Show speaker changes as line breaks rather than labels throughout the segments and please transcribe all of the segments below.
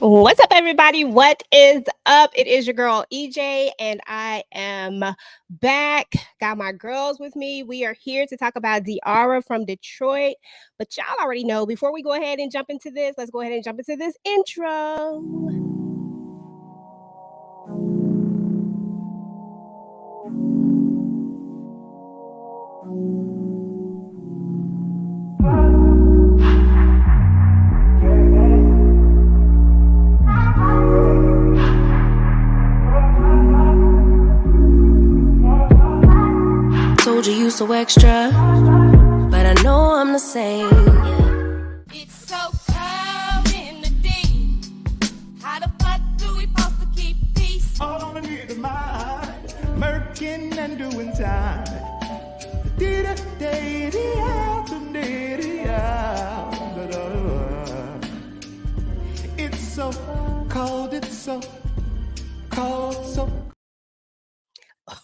What's up, everybody? What is up? It is your girl EJ, and I am back. Got my girls with me. We are here to talk about Diarra from Detroit. But y'all already know, before we go ahead and jump into this, let's go ahead and jump into this intro.
Told you so extra, but I know I'm the same.
It's so cold in the deep. How the fuck do we supposed to keep peace?
All on the need of mine, murking and doing time. It's so cold, it's so cold, so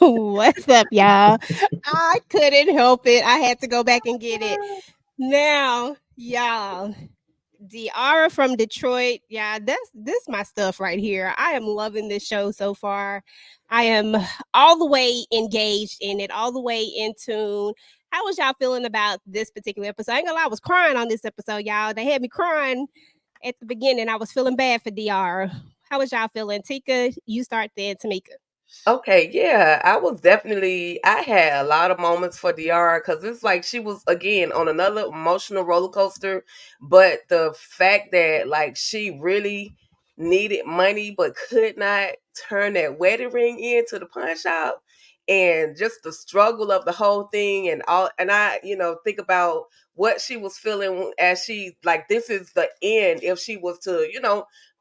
What's up, y'all? I couldn't help it. I had to go back and get it. Now, y'all, Diarra from Detroit. Yeah, this my stuff right here. I am loving this show so far. I am all the way engaged in it, all the way in tune. How was y'all feeling about this particular episode? I ain't gonna lie, I was crying on this episode, y'all. They had me crying at the beginning. I was feeling bad for Diarra. How was y'all feeling? Tika, you start there, Tamika.
Okay, yeah, I had a lot of moments for Diarra because it's like she was again on another emotional roller coaster. But the fact that like she really needed money but could not turn that wedding ring into the pawn shop, and just the struggle of the whole thing, and all, and I, think about what she was feeling as she like this is the end if she was to,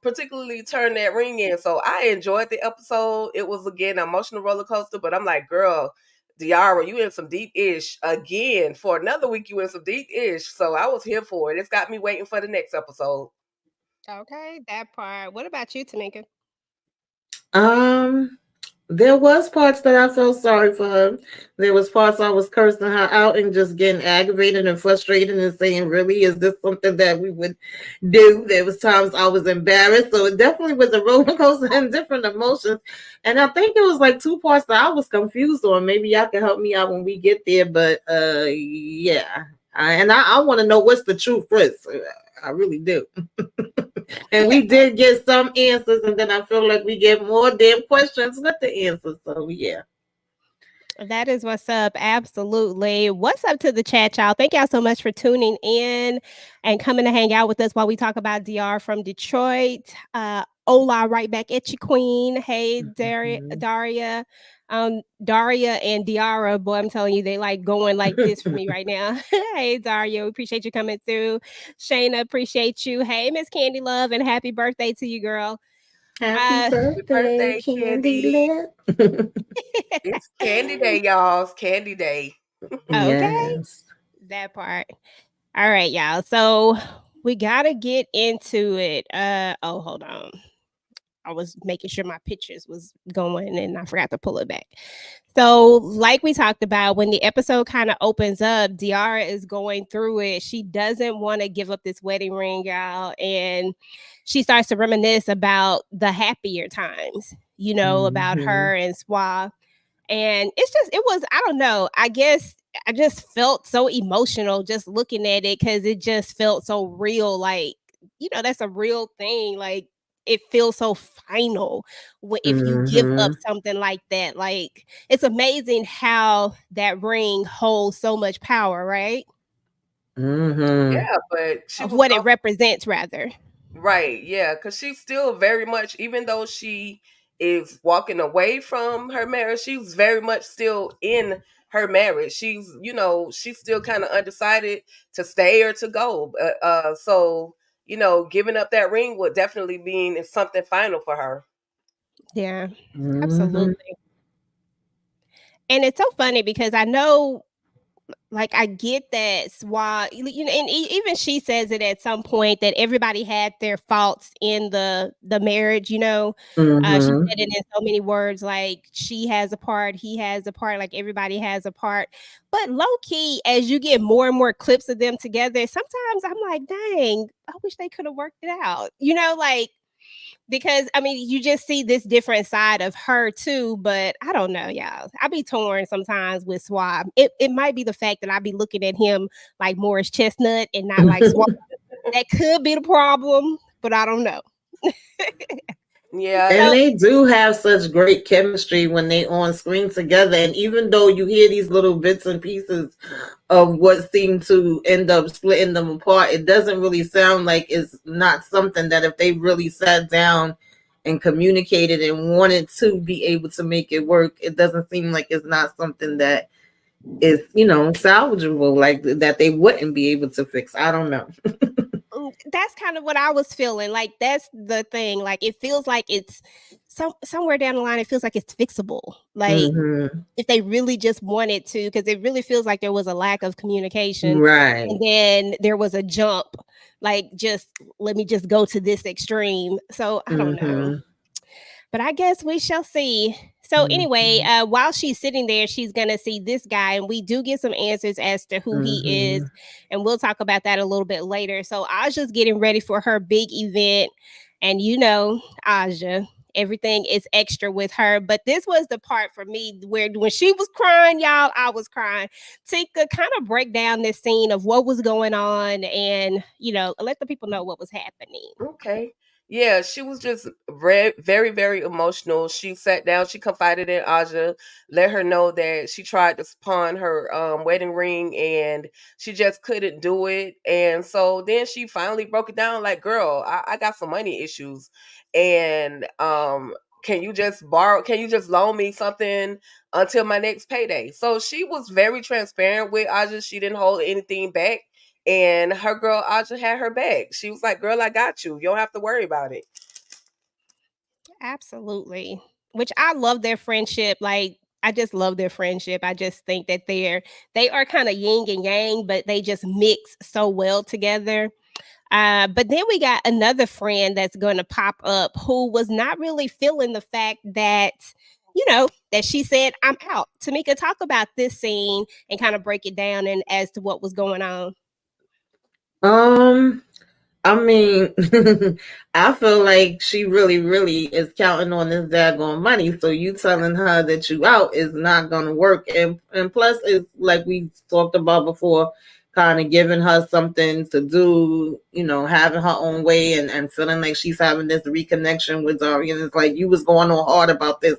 particularly turn that ring in. So I enjoyed the episode. It was again an emotional roller coaster, but I'm like, girl, Diarra, you in some deep ish again for another week. You in some deep ish, so I was here for it. It's got me waiting for the next episode.
Okay, that part. What about you, Tamika?
Um, there was parts that I felt sorry for her. There was parts I was cursing her out and just getting aggravated and frustrated and saying, "Really, is this something that we would do?" There was times I was embarrassed, so it definitely was a roller coaster and different emotions. And I think it was like two parts that I was confused on. Maybe y'all can help me out when we get there, but yeah. I want to know what's the truth first. I really do. And we did get some answers, and then I feel like we get more damn questions with the answers. So yeah.
That is what's up. Absolutely. What's up to the chat, y'all? Thank y'all so much for tuning in and coming to hang out with us while we talk about DR from Detroit. Hola, right back at you, Queen. Hey,
Mhm.
Daria and Diarra. Boy, I'm telling you, they like going like this for me right now. Hey, Daria, we appreciate you coming through. Shayna, appreciate you. Hey, Miss Candy Love, and happy birthday to you, girl.
Happy
Uh,
Happy
birthday,
birthday,
Candy
Candy!
Lip.
It's Candy Day, y'all. It's Candy Day.
okay,
Yes.
that part. All right, y'all. So we gotta get into it. Oh, hold on. I was making sure my pictures was going and I forgot to pull it back. So, like we talked about, when the episode kind of opens up, Diarra is going through it. She doesn't want to give up this wedding ring, y'all. And she starts to reminisce about the happier times, about
Hmm.
her and Swa. And it was, I don't know, I guess I just felt so emotional just looking at it because it just felt so real. Like, that's a real thing. Like, it feels so final if you give up
Hmm.
something like that. Like, it's amazing how that ring holds so much power, right?
Hmm.
Yeah, but she
Of
was
what it represents, rather.
right, yeah, because she's still very much, even though she is walking away from her marriage, she's very much still in her marriage. She's still kind of undecided to stay or to go. So giving up that ring would definitely mean it's something final for her.
Yeah,
Hmm.
absolutely. And it's so funny because I know like I get that's why and even she says it at some point that everybody had their faults in the marriage. She
Mm-hmm.
said it in so many words, like she has a part, he has a part, like everybody has a part. But low key, as you get more and more clips of them together, sometimes I'm like, dang, I wish they could have worked it out. Like, because I mean, you just see this different side of her too. But I don't know, y'all. I be torn sometimes with Swab. It might be the fact that I be looking at him like Morris Chestnut and not like Swab. That could be the problem, but I don't know.
Yeah,
And
So
they do have such great chemistry when they on screen together. And even though you hear these little bits and pieces of what seem to end up splitting them apart, it doesn't really sound like it's not something that if they really sat down and communicated and wanted to be able to make it work, it doesn't seem like it's not something that is, salvageable, like that they wouldn't be able to fix. I don't know.
that's kind of what I was feeling. Like that's the thing. Like it feels like it's somewhere down the line. It feels like it's fixable. Like
Mm-hmm.
if they really just wanted to, because it really feels like there was a lack of communication, and
Right.
then there was a jump. Like just let me just go to this extreme. So I don't know.
Mm-hmm.
But I guess we shall see. So anyway,
Mm-hmm.
while she's sitting there, she's gonna see this guy, and we do get some answers as to who he is,
Mm-hmm.
and we'll talk about that a little bit later. So Aja's getting ready for her big event, and Aja, everything is extra with her. But this was the part for me where when she was crying, y'all, I was crying. Tika, kind of break down this scene of what was going on, and let the people know what was happening.
okay. Yeah, she was just very, very emotional. She sat down, she confided in Aja, let her know that she tried to pawn her wedding ring and she just couldn't do it. And so then she finally broke it down like, girl, I got some money issues. And can you just loan me something until my next payday? So she was very transparent with Aja. She didn't hold anything back. And her girl Aja had her back. She was like, "Girl, I got you. You don't have to worry about it."
Absolutely. Which I love their friendship. Like I just love their friendship. I just think that they are kind of yin and yang, but they just mix so well together. But then we got another friend that's going to pop up who was not really feeling the fact that that she said I'm out. Tamika, talk about this scene and kind of break it down and as to what was going on.
Um, I mean, I feel like she really, really is counting on this daggone money. So you telling her that you out is not gonna work. And plus it's like we talked about before, kind of giving her something to do, having her own way and feeling like she's having this reconnection with Daria. It's like you was going on hard about this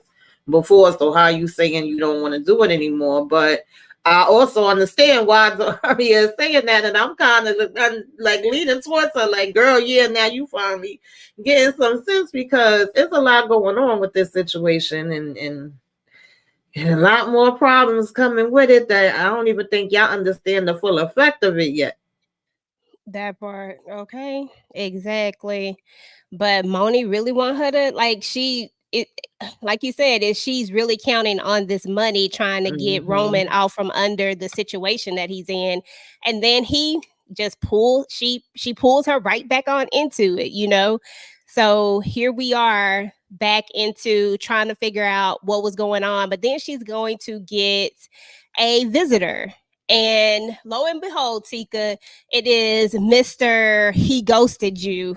before, so how you saying you don't want to do it anymore? But I also understand why Zaria is saying that, and I'm kind of like leaning towards her, like, girl, yeah, now you finally getting some sense because there's a lot going on with this situation, and a lot more problems coming with it that I don't even think y'all understand the full effect of it yet.
That part, okay, exactly. But Moni really want her to like you said, is she's really counting on this money trying to get Roman
Mm-hmm.
out from under the situation that he's in, and then he just she pulls her right back on into it. So here we are back into trying to figure out what was going on, but then she's going to get a visitor. And lo and behold, Tika, it is Mr. He ghosted you,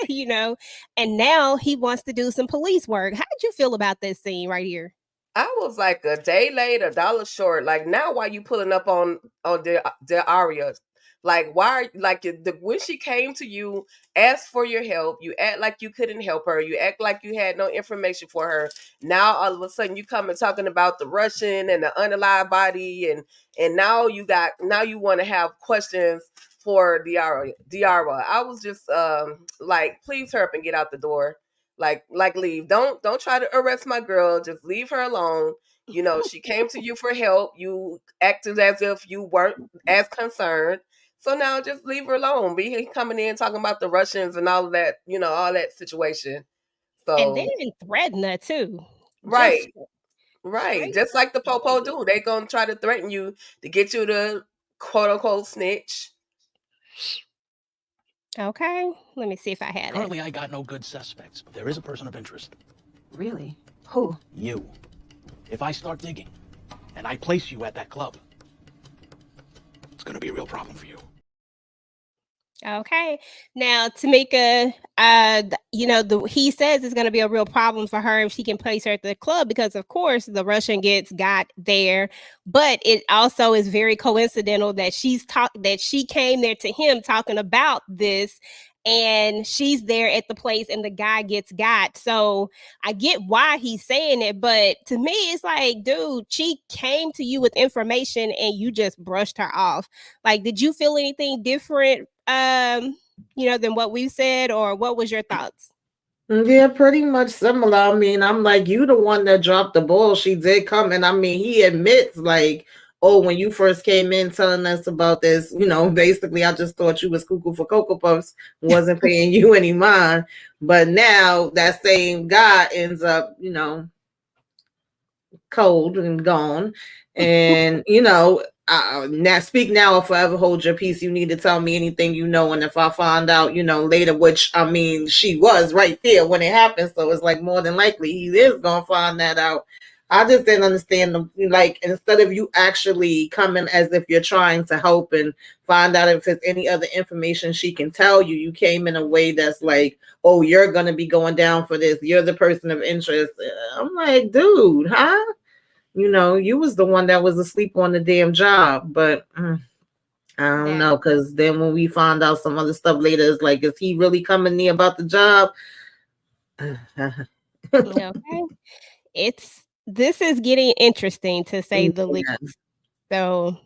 you know, and now he wants to do some police work. How did you feel about this scene right here?
I was like a day late, a dollar short. Like now, why you pulling up on the Aria? Like why? Like when she came to you, asked for your help, you act like you couldn't help her. You act like you had no information for her. Now all of a sudden you come and talking about the Russian and the unalive body, and now you want to have questions for Diarra. Diarra. I was just like, please hurry up and get out the door. Like leave. Don't try to arrest my girl. Just leave her alone. She came to you for help. You acted as if you weren't as concerned. So now just leave her alone. Be coming in talking about the Russians and all of that, all that situation.
And then
So
threaten her too. Just
right. Right.
Straight
Just like the
up
popo
bully.
do. They gonna try to threaten you to get you to quote unquote snitch.
Okay, let me see if I have it.
Currently, I got no good suspects, but there is a person of interest.
Really? Who?
You. If I start digging, and I place you at that club, it's gonna be a real problem for you.
Okay. Now, Tamika, he says it's going to be a real problem for her if she can place her at the club because, of course, the Russian got there. But it also is very coincidental that she came there to him talking about this, and she's there at the place, and the guy gets got. So I get why he's saying it, but to me, it's like, dude, she came to you with information, and you just brushed her off. Like, did you feel anything different than what we said, or what was your thoughts?
Yeah, pretty much similar. I mean, I'm like, you the one that dropped the ball. She did come, and I mean, he admits, like, oh, when you first came in telling us about this, basically, I just thought you was cuckoo for Cocoa Puffs, wasn't paying you any mind. But now that same guy ends up, cold and gone. And now speak now or forever hold your peace. You need to tell me anything you know, and if I find out, later, which I mean, she was right there when it happened, so it's like more than likely he is gonna find that out. I just didn't understand like, instead of you actually coming as if you're trying to help and find out if there's any other information she can tell you, you came in a way that's like, oh, you're gonna be going down for this, you're the person of interest. I'm like, dude, huh? You was the one that was asleep on the damn job, but I don't
Yeah.
know, because then when we find out some other stuff later, it's like, is he really coming near about the job?
Okay. This is getting interesting, to say the least.
Yeah.
So,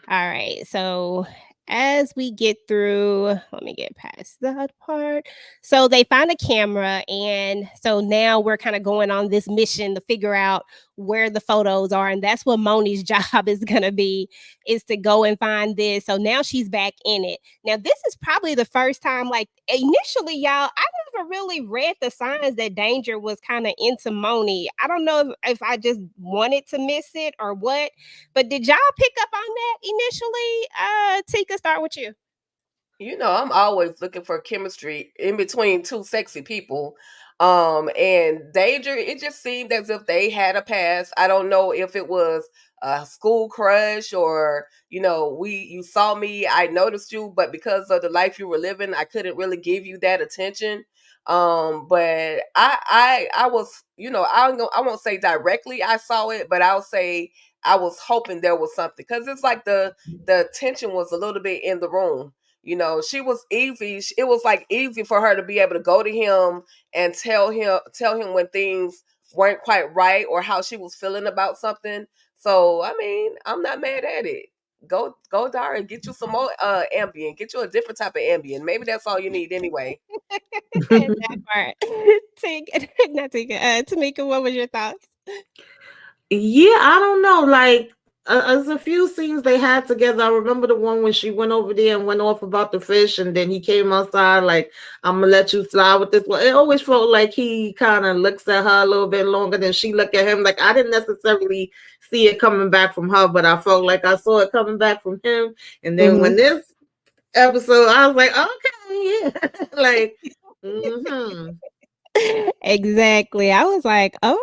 all right. So as we get through, let me get past that part. So they find a camera, and so now we're kind of going on this mission to figure out where the photos are, and that's what Moni's job is gonna be, is to go and find this. So now she's back in it. Now this is probably the first time, like, initially, y'all, I never really read the signs that Danger was kind of into Moni. I don't know if I just wanted to miss it or what, but did y'all pick up on that initially? Tika, start with you.
I'm always looking for chemistry in between two sexy people. And Danger, it just seemed as if they had a past. I don't know if it was a school crush, or you saw me, I noticed you, but because of the life you were living, I couldn't really give you that attention. But I was, I won't say directly I saw it, but I'll say I was hoping there was something, because it's like the tension was a little bit in the room. She was easy. It was like easy for her to be able to go to him and tell him when things weren't quite right, or how she was feeling about something. So I mean, I'm not mad at it. Go Diarra, get you some more Ambien. Get you a different type of Ambien. Maybe that's all you need anyway.
That part. Tika, not Tika. Tamika, what was your thoughts?
Yeah, I don't know. Like, there's a few scenes they had together. I remember the one when she went over there and went off about the fish, and then he came outside like, "I'm gonna let you fly with this one." It always felt like he kind of looks at her a little bit longer than she looked at him. Like, I didn't necessarily see it coming back from her, but I felt like I saw it coming back from him. And then when this episode, I was like, okay, yeah, like, mm-hmm.
Exactly. I was like, okay.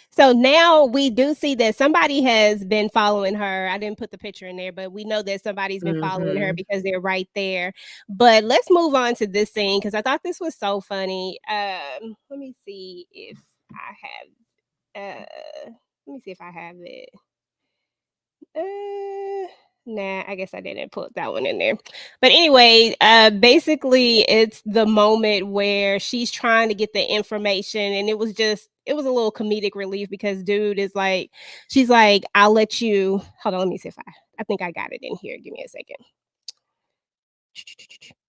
So now we do see that somebody has been following her. I didn't put the picture in there, but we know that somebody's been following her
Mm-hmm.
because they're right there. But let's move on to this scene, because I thought this was so funny. Let me see if I have let me see if I have it. Nah, I guess I didn't put that one in there. But anyway, basically it's the moment where she's trying to get the information, and it was a little comedic relief, because dude is like, she's like, I'll let you, hold on, let me see if I think I got it in here. Give me a second.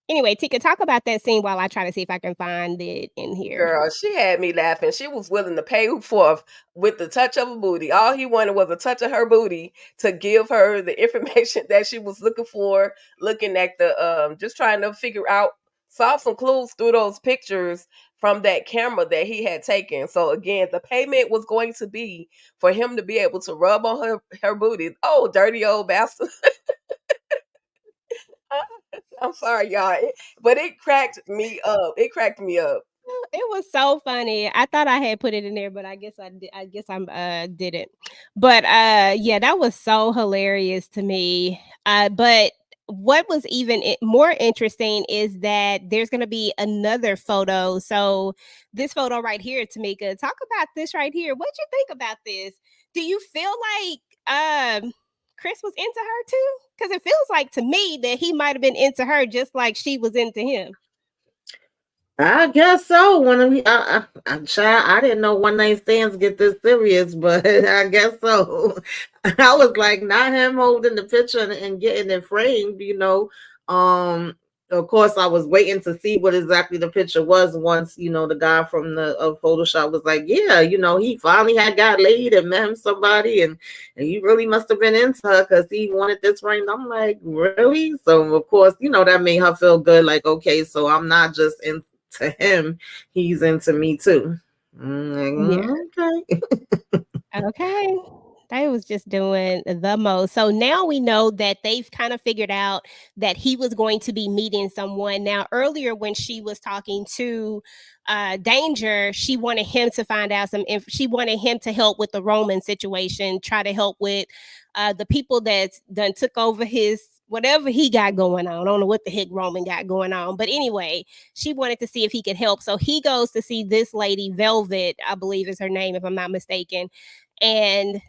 Anyway, Tika, talk about that scene while I try to see if I can find it in here.
Girl, she had me laughing. She was willing to pay for with the touch of a booty. All he wanted was a touch of her booty to give her the information that she was looking for, looking at the just trying to figure out saw some clues through those pictures from that camera that he had taken. So again, the payment was going to be for him to be able to rub on her booty. Oh, dirty old bastard. I'm sorry, y'all. But it cracked me up. It cracked me up.
It was so funny. I thought I had put it in there, but I guess I did. I guess I'm didn't. But yeah, that was so hilarious to me. But what was even more interesting is that there's going to be another photo. So this photo right here, Tamika, talk about this right here. What you think about this? Do you feel like Chris was into her too? Because it feels like to me that he might have been into her just like she was into him.
I guess so. When I didn't know one night stands get this serious, but I guess so. I was like, not him holding the picture and getting it framed, you know. Of course, I was waiting to see what exactly the picture was. Once the guy from the Photoshop was like, yeah, he finally had got laid and met him somebody, and he really must have been into her because he wanted this framed. I'm like, really? So of course, that made her feel good. Like, okay, so I'm not just in to him, he's into me too.
Yeah.
Okay.
Okay. They was just doing the most. So now we know that they've kind of figured out that he was going to be meeting someone. Now, earlier when she was talking to Danger, she wanted him to find out she wanted him to help with the Roman situation, try to help with the people that done took over his whatever he got going on. I don't know what the heck Roman got going on. But anyway, she wanted to see if he could help. So he goes to see this lady, Velvet, I believe is her name, if I'm not mistaken, and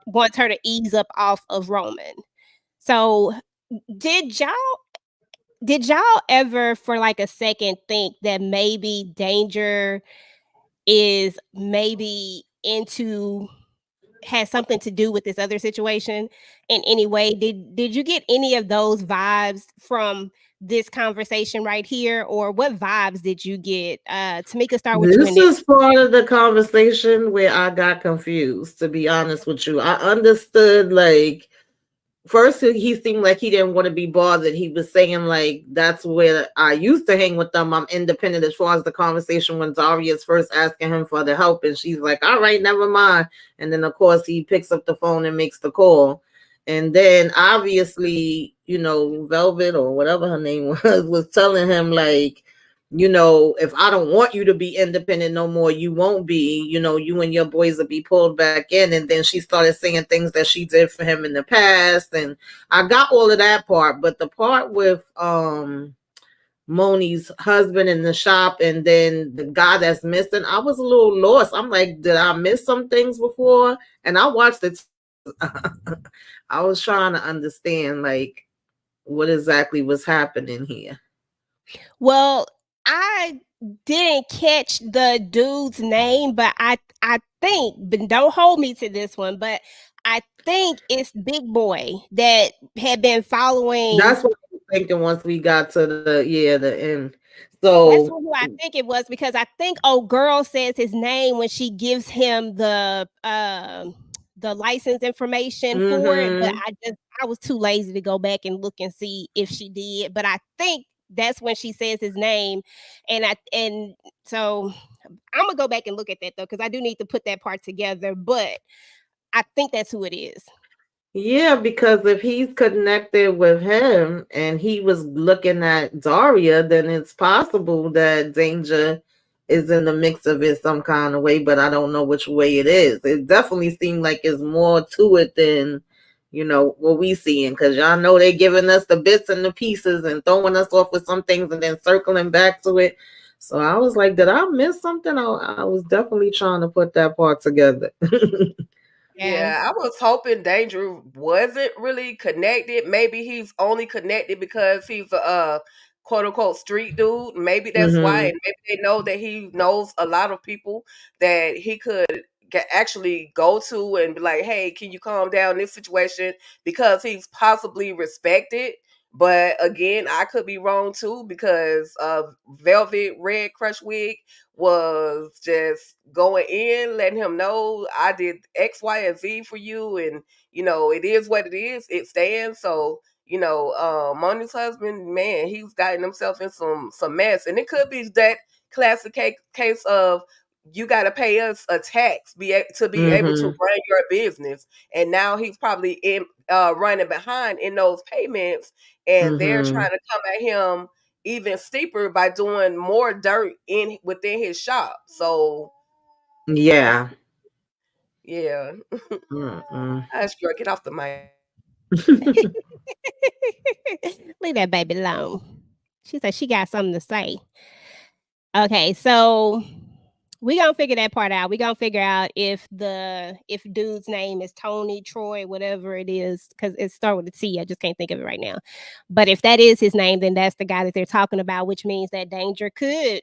wants her to ease up off of Roman. So did y'all did y'all ever for like a second think that maybe Danger is maybe into has something to do with this other situation in any way? Did you get any of those vibes from this conversation right here, or what vibes did you get? Tamika, start with you in
This
this.
is part of the conversation where I got confused, to be honest with you. I understood, like, first he seemed like he didn't want to be bothered. He was saying like, that's where I used to hang with them. I'm independent, as far as the conversation when Daria's first asking him for the help, and she's like, all right, never mind. And then of course he picks up the phone and makes the call. And then obviously, Velvet or whatever her name was telling him like, if I don't want you to be independent no more, you won't be. You and your boys will be pulled back in. And then she started saying things that she did for him in the past. And I got all of that part. But the part with Moni's husband in the shop and then the guy that's missing, I was a little lost. I'm like, did I miss some things before? And I watched it. I was trying to understand like what exactly was happening here.
Well, I didn't catch the dude's name, but I think, but don't hold me to this one, but I think it's Big Boy that had been following.
That's what I was thinking once we got to the end.
That's
So
who I think it was, because I think old girl says his name when she gives him the license information for it, but
mhm.
I was too lazy to go back and look and see if she did, but I think that's when she says his name, and so I'm gonna go back and look at that though, because I do need to put that part together, but I think that's who it is.
Yeah, because if he's connected with him and he was looking at Daria, then it's possible that Danger is in the mix of it some kind of way, but I don't know which way it is. It definitely seemed like it's more to it than, what we seeing, because y'all know they're giving us the bits and the pieces and throwing us off with some things and then circling back to it. So I was like, did I miss something? I was definitely trying to put that part together.
Yeah.
Yeah, I was hoping Danger wasn't really connected. Maybe he's only connected because he's a quote unquote street dude. Maybe that's why.
hmm
And maybe they know that he knows a lot of people that he could actually go to and be like, hey, can you calm down this situation? Because he's possibly respected. But again, I could be wrong too, because Velvet Red Crush Wig was just going in, letting him know I did X, Y, and Z for you, and it is what it is. It stands. So Moni's husband, man, he's gotten himself in some mess, and it could be that classic case of you got to pay us a tax to be able to
Mm-hmm.
run your business, and now he's probably running behind in those payments, and they're
Mm-hmm.
trying to come at him even steeper by doing more dirt in within his shop. So
Yeah.
yeah,
Mm-mm.
I sure get off the mic.
Leave that baby alone. She said she got something to say. Okay, so we gonna figure that part out. We gonna figure out if dude's name is Tony, Troy, whatever it is, because it start with a T. I just can't think of it right now. But if that is his name, then that's the guy that they're talking about, which means that Danger could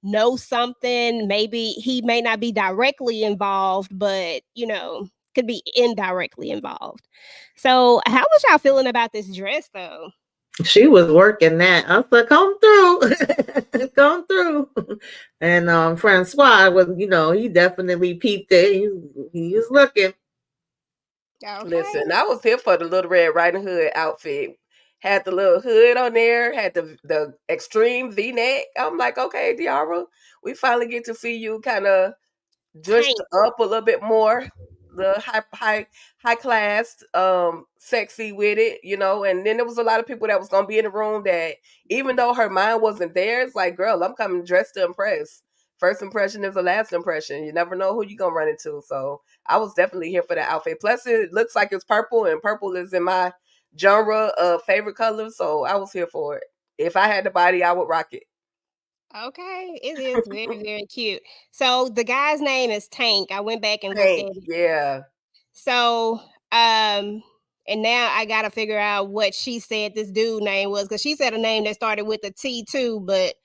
know something. Maybe he may not be directly involved, but could be indirectly involved. So, how was y'all feeling about this dress, though?
She was working that. I said, come through. Come through. And Francois was, he definitely peeped it. He was looking.
Okay.
Listen, I was here for the Little Red Riding Hood outfit. Had the little hood on there, had the extreme V-neck. I'm like, okay, Diarra, we finally get to see you kind of dressed
Tank.
up a little bit more, the high class, sexy with it, And then there was a lot of people that was gonna be in the room that, even though her mind wasn't there, it's like, girl, I'm coming dressed to impress. First impression is the last impression. You never know who you gonna run into. So I was definitely here for the outfit. Plus, it looks like it's purple, and purple is in my genre of favorite colors. So I was here for it. If I had the body, I would rock it.
Okay, it is very, very cute. So the guy's name is Tank. I went back and looked at
Pink,
it.
yeah.
So, and now I gotta figure out what she said this dude name was, because she said a name that started with a T too, but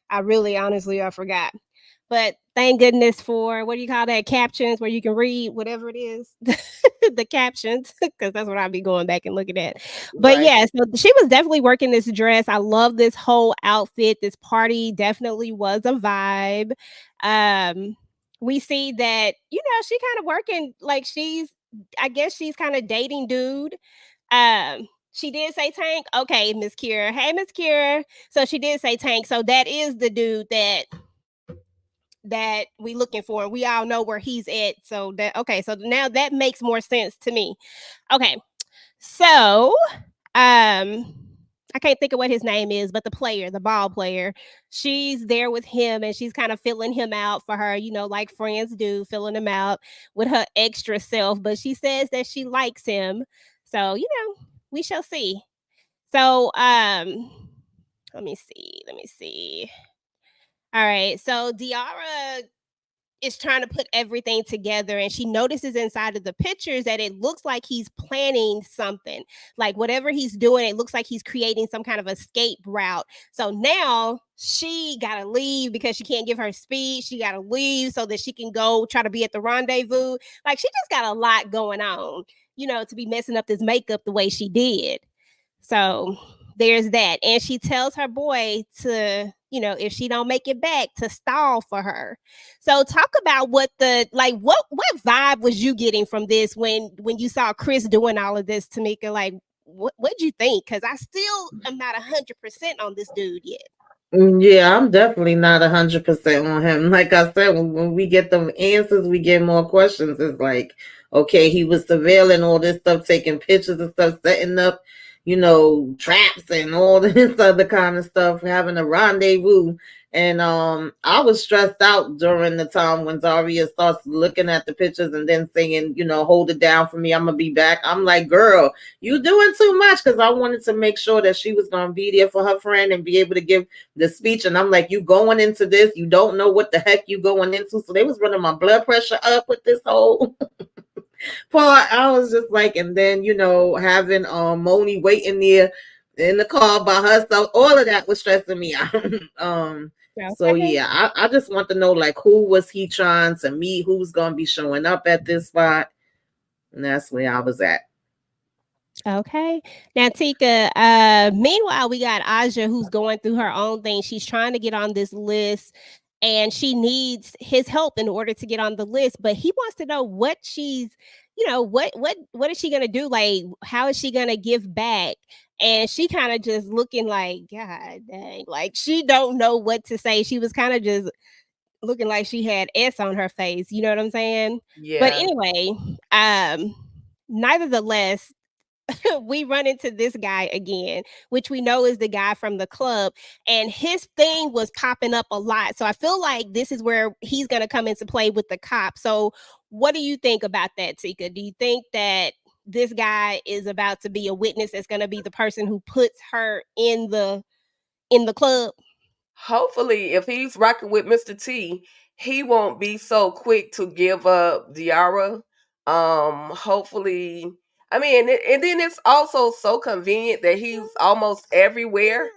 I really honestly I forgot. But thank goodness for, what do you call that, captions, where you can read whatever it is, the captions, because that's what I'll be going back and looking at. But
Right.
yeah, so she was definitely working this dress. I love this whole outfit. This party definitely was a vibe. Um, we see that she kind of working like I guess she's kind of dating dude. She did say Tank. Okay, Miss Kira. Hey, Miss Kira. So she did say Tank. So that is the dude that we looking for, and we all know where he's at. So that, okay, so now that makes more sense to me. Okay, so I can't think of what his name is, but the ball player, she's there with him, and she's kind of filling him out for her, like friends do, filling him out with her extra self. But she says that she likes him. So, we shall see. So, let me see. Let me see. All right. So Diarra is trying to put everything together, and she notices inside of the pictures that it looks like he's planning something. Like whatever he's doing, it looks like he's creating some kind of escape route. So now she got to leave because she can't give her speech. She got to leave so that she can go try to be at the rendezvous. Like she just got a lot going on, to be messing up this makeup the way she did. So there's that. And she tells her boy to, if she don't make it back, to stall for her. So talk about what vibe was you getting from this when you saw Chris doing all of this, Tamika? Like what'd you think? Because I still am not 100% on this dude yet.
Yeah, I'm definitely not 100% on him. Like I said, when we get them answers, we get more questions. It's like, okay, he was surveilling all this stuff, taking pictures and stuff, setting up, traps and all this other kind of stuff, having a rendezvous. And I was stressed out during the time when Zaria starts looking at the pictures and then saying, hold it down for me, I'm gonna be back. I'm like, girl, you doing too much, because I wanted to make sure that she was gonna be there for her friend and be able to give the speech. And I'm like, you going into this, you don't know what the heck you going into. So they was running my blood pressure up with this whole part. I was just like, and then having Moni waiting there in the car by herself, all of that was stressing me out. So
Okay.
yeah, I just want to know, like, who was he trying to meet, who's gonna be showing up at this spot. And that's where I was at.
Okay. Now, Tika, meanwhile, we got Aja who's going through her own thing. She's trying to get on this list, and she needs his help in order to get on the list. But he wants to know what she's, what is she gonna do? Like, how is she gonna give back? and she kind of just looking like, God dang, like she don't know what to say. She was kind of just looking like she had S on her face. You know what I'm saying? But
Yeah.
anyway, um, nevertheless, we run into this guy again, which we know is the guy from the club, and his thing was popping up a lot. So I feel like this is where he's going to come into play with the cop. So, what do you think about that, Tika? Do you think that this guy is about to be a witness that's going to be the person who puts her in the club?
Hopefully, if he's rocking with Mr. T, he won't be so quick to give up Diarra. Hopefully, I mean, and then it's also so convenient that he's almost everywhere.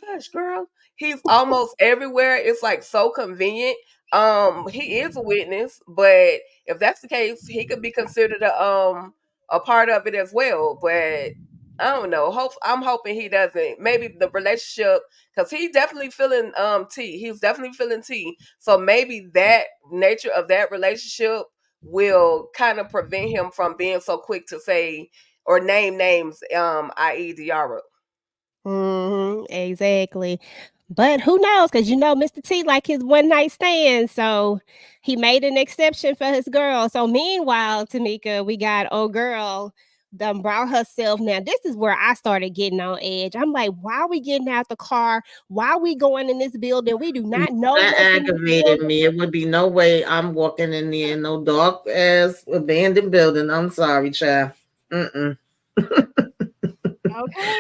Hush, girl. He's almost everywhere. It's like so convenient. He is a witness, but if that's the case, he could be considered a part of it as well. But I don't know. I'm hoping he doesn't. Maybe the relationship, because he's definitely feeling T. He's definitely feeling T. So maybe that nature of that relationship will kind of prevent him from being so quick to say or name names, i.e. Diarra.
Exactly. But who knows? Because you know, Mr. T like his one night stand, so he made an exception for his girl. So meanwhile, Tamika, we got old girl done brought herself. Now, this is where I started getting on edge. I'm like, why are we getting out the car? Why are we going in this building? We do not know
That
what's in this
aggravated
building.
me. It would be no way I'm walking in there in no dark ass abandoned building. I'm sorry, child. Mm-mm.
Okay.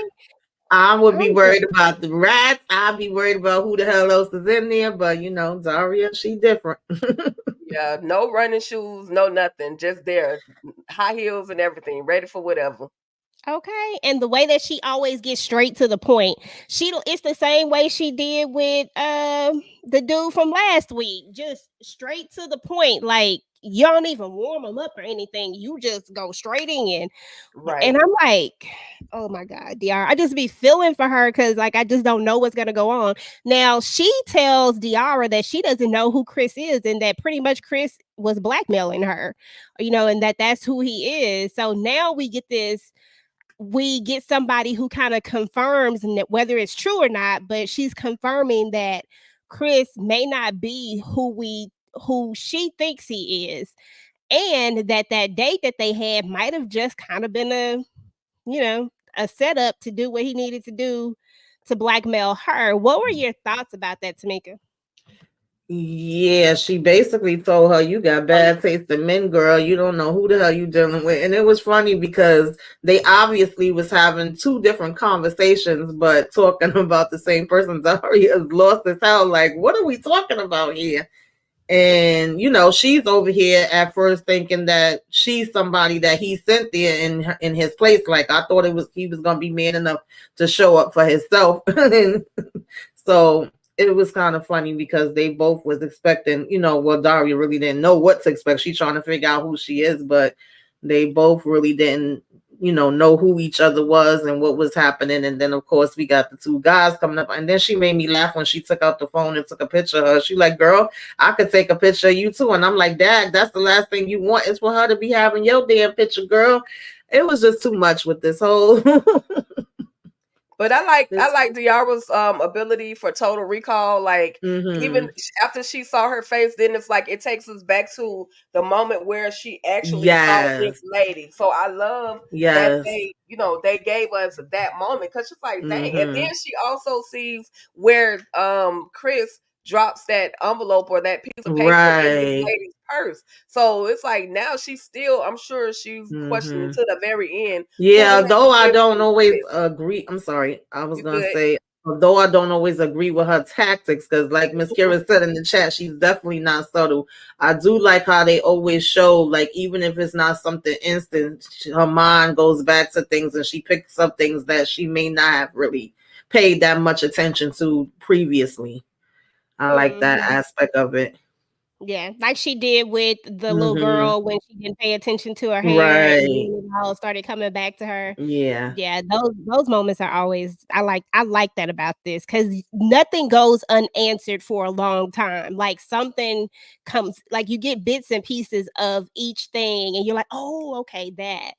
I would be
I'm just
worried about the rats. I'd be worried about who the hell else is in there. But Daria, she different.
Yeah, no running shoes, no nothing. Just there, high heels and everything, ready for whatever.
okay. And the way that she always gets straight to the point. It's the same way she did with the dude from last week. Just straight to the point. Like you don't even warm them up or anything. You just go straight in. And
Right.
I'm like, oh my God, Diarra. I just be feeling for her because like I just don't know what's gonna go on. Now she tells Diarra that she doesn't know who Chris is and that pretty much Chris was blackmailing her, and that's who he is. So now we get somebody who kind of confirms that whether it's true or not, but she's confirming that Chris may not be who she thinks he is, and that date that they had might have just kind of been a setup to do what he needed to do to blackmail her. What were your thoughts about that, Tamika?
Yeah, she basically told her, "You got bad taste in men, girl. You don't know who the hell you dealing with." And it was funny because they obviously was having two different conversations, but talking about the same person. Daria is lost as hell. Like, what are we talking about here? And she's over here at first thinking that she's somebody that he sent there in his place. Like, I thought he was gonna be man enough to show up for himself. So it was kind of funny because they both was expecting, well, Daria really didn't know what to expect. She's trying to figure out who she is, but they both really didn't, know who each other was and what was happening. And then of course we got the two guys coming up. And then she made me laugh when she took out the phone and took a picture of her. She like, girl, I could take a picture of you too. And I'm like, Dad, that's the last thing you want is for her to be having your damn picture, girl. It was just too much with this whole
But I like Diarra's ability for total recall. Like even
Mhm.
after she saw her face, then it's like it takes us back to the moment where she actually saw this
Yes.
lady. So I love that
Yes.
they gave us that moment because she's like, dang. And then
Mhm.
she also sees where Chris drops that envelope or that piece of paper in this
Right.
lady's purse. So it's like now she's still, I'm sure she's questioning
Mhm.
to the very end who the
Yeah,
heck
though I
this
don't
is
always
Chris.
agree. I'm sorry. I was
You
gonna
good?
say, although I don't always agree with her tactics, because like Miss Kira said in the chat, she's definitely not subtle. I do like how they always show, like even if it's not something instant, her mind goes back to things and she picks up things that she may not have really paid that much attention to previously. I like that
Mhm.
aspect of it.
Yeah, like she did with the little
Hmm.
girl when she didn't pay attention to her hair, and
Right.
then it all started coming back to her.
Yeah.
Yeah, those moments are always I like that about this because nothing goes unanswered for a long time. Like something comes, like you get bits and pieces of each thing, and you're like, oh, okay, that.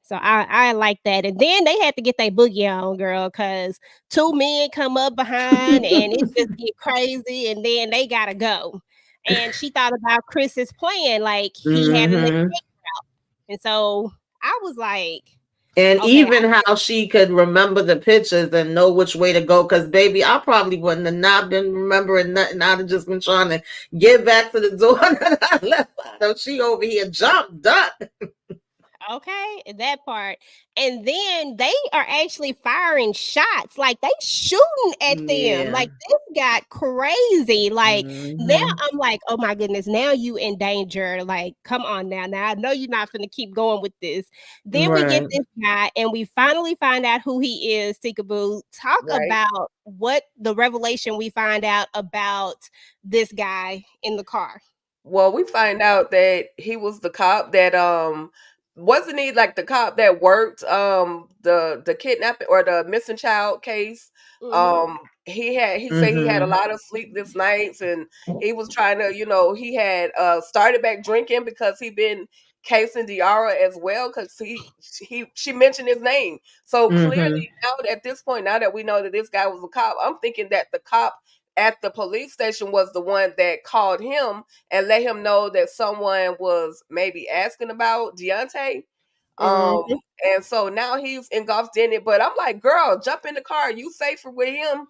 So I like that. And then they had to get their boogie on, girl, because two men come up behind and it just get crazy, and then they gotta go. And she thought about Chris's plan, like he had an
Hmm.
escape route. And so I was like,
And
okay,
even how she could remember the pictures and know which way to go. Because, baby, I probably wouldn't have not been remembering nothing. I'd have just been trying to get back to the door that I left out of. She over here jumped, duck.
okay, that part. And then they are actually firing shots. Like they shooting at them.
Yeah.
Like this got crazy. Like now
Hmm.
I'm like, oh my goodness, now you in danger. Like, come on now. Now I know you're not gonna keep going with this. Then we get
Right.
this guy and we finally find out who he is, Tikaboo. Talk
Right.
about what the revelation we find out about this guy in the car.
Well, we find out that he was the cop that wasn't he like the cop that worked the kidnapping or the missing child case.
Mm-hmm.
He said he had a
Hmm.
lot of sleepless nights, and he was trying to, he had started back drinking because he been casing Diarra as well, because she mentioned his name. So
Hmm.
clearly now at this point, now that we know that this guy was a cop, I'm thinking that the cop at the police station was the one that called him and let him know that someone was maybe asking about Deontay. Um,
Mm-hmm.
and so now he's engulfed in it. But I'm like, girl, jump in the car. You safer with him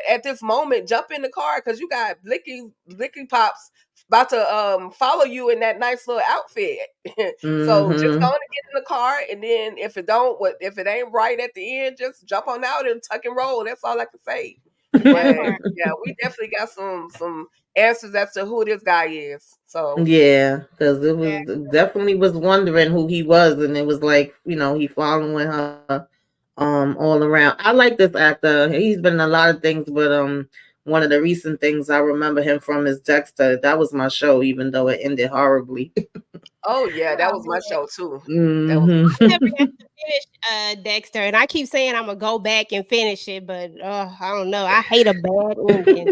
at this moment. Jump in the car because you got Licky Pops about to follow you in that nice little outfit. So just go
Hmm.
on and get in the car, and then if it ain't right at the end, just jump on out and tuck and roll. That's all I can say.
That
But
part.
yeah, we definitely got some answers as to who this guy is. So
Yeah, because it was definitely was wondering who he was, and it was like, he following her all around. I like this actor. He's been in a lot of things, but one of the recent things I remember him from is Dexter. That was my show, even though it ended horribly.
oh yeah, that
Oh
was my
man.
show too. That was
Hmm.
Never got to finish Dexter, and I keep saying I'm gonna go back and finish it, but I don't know. I hate a bad ending.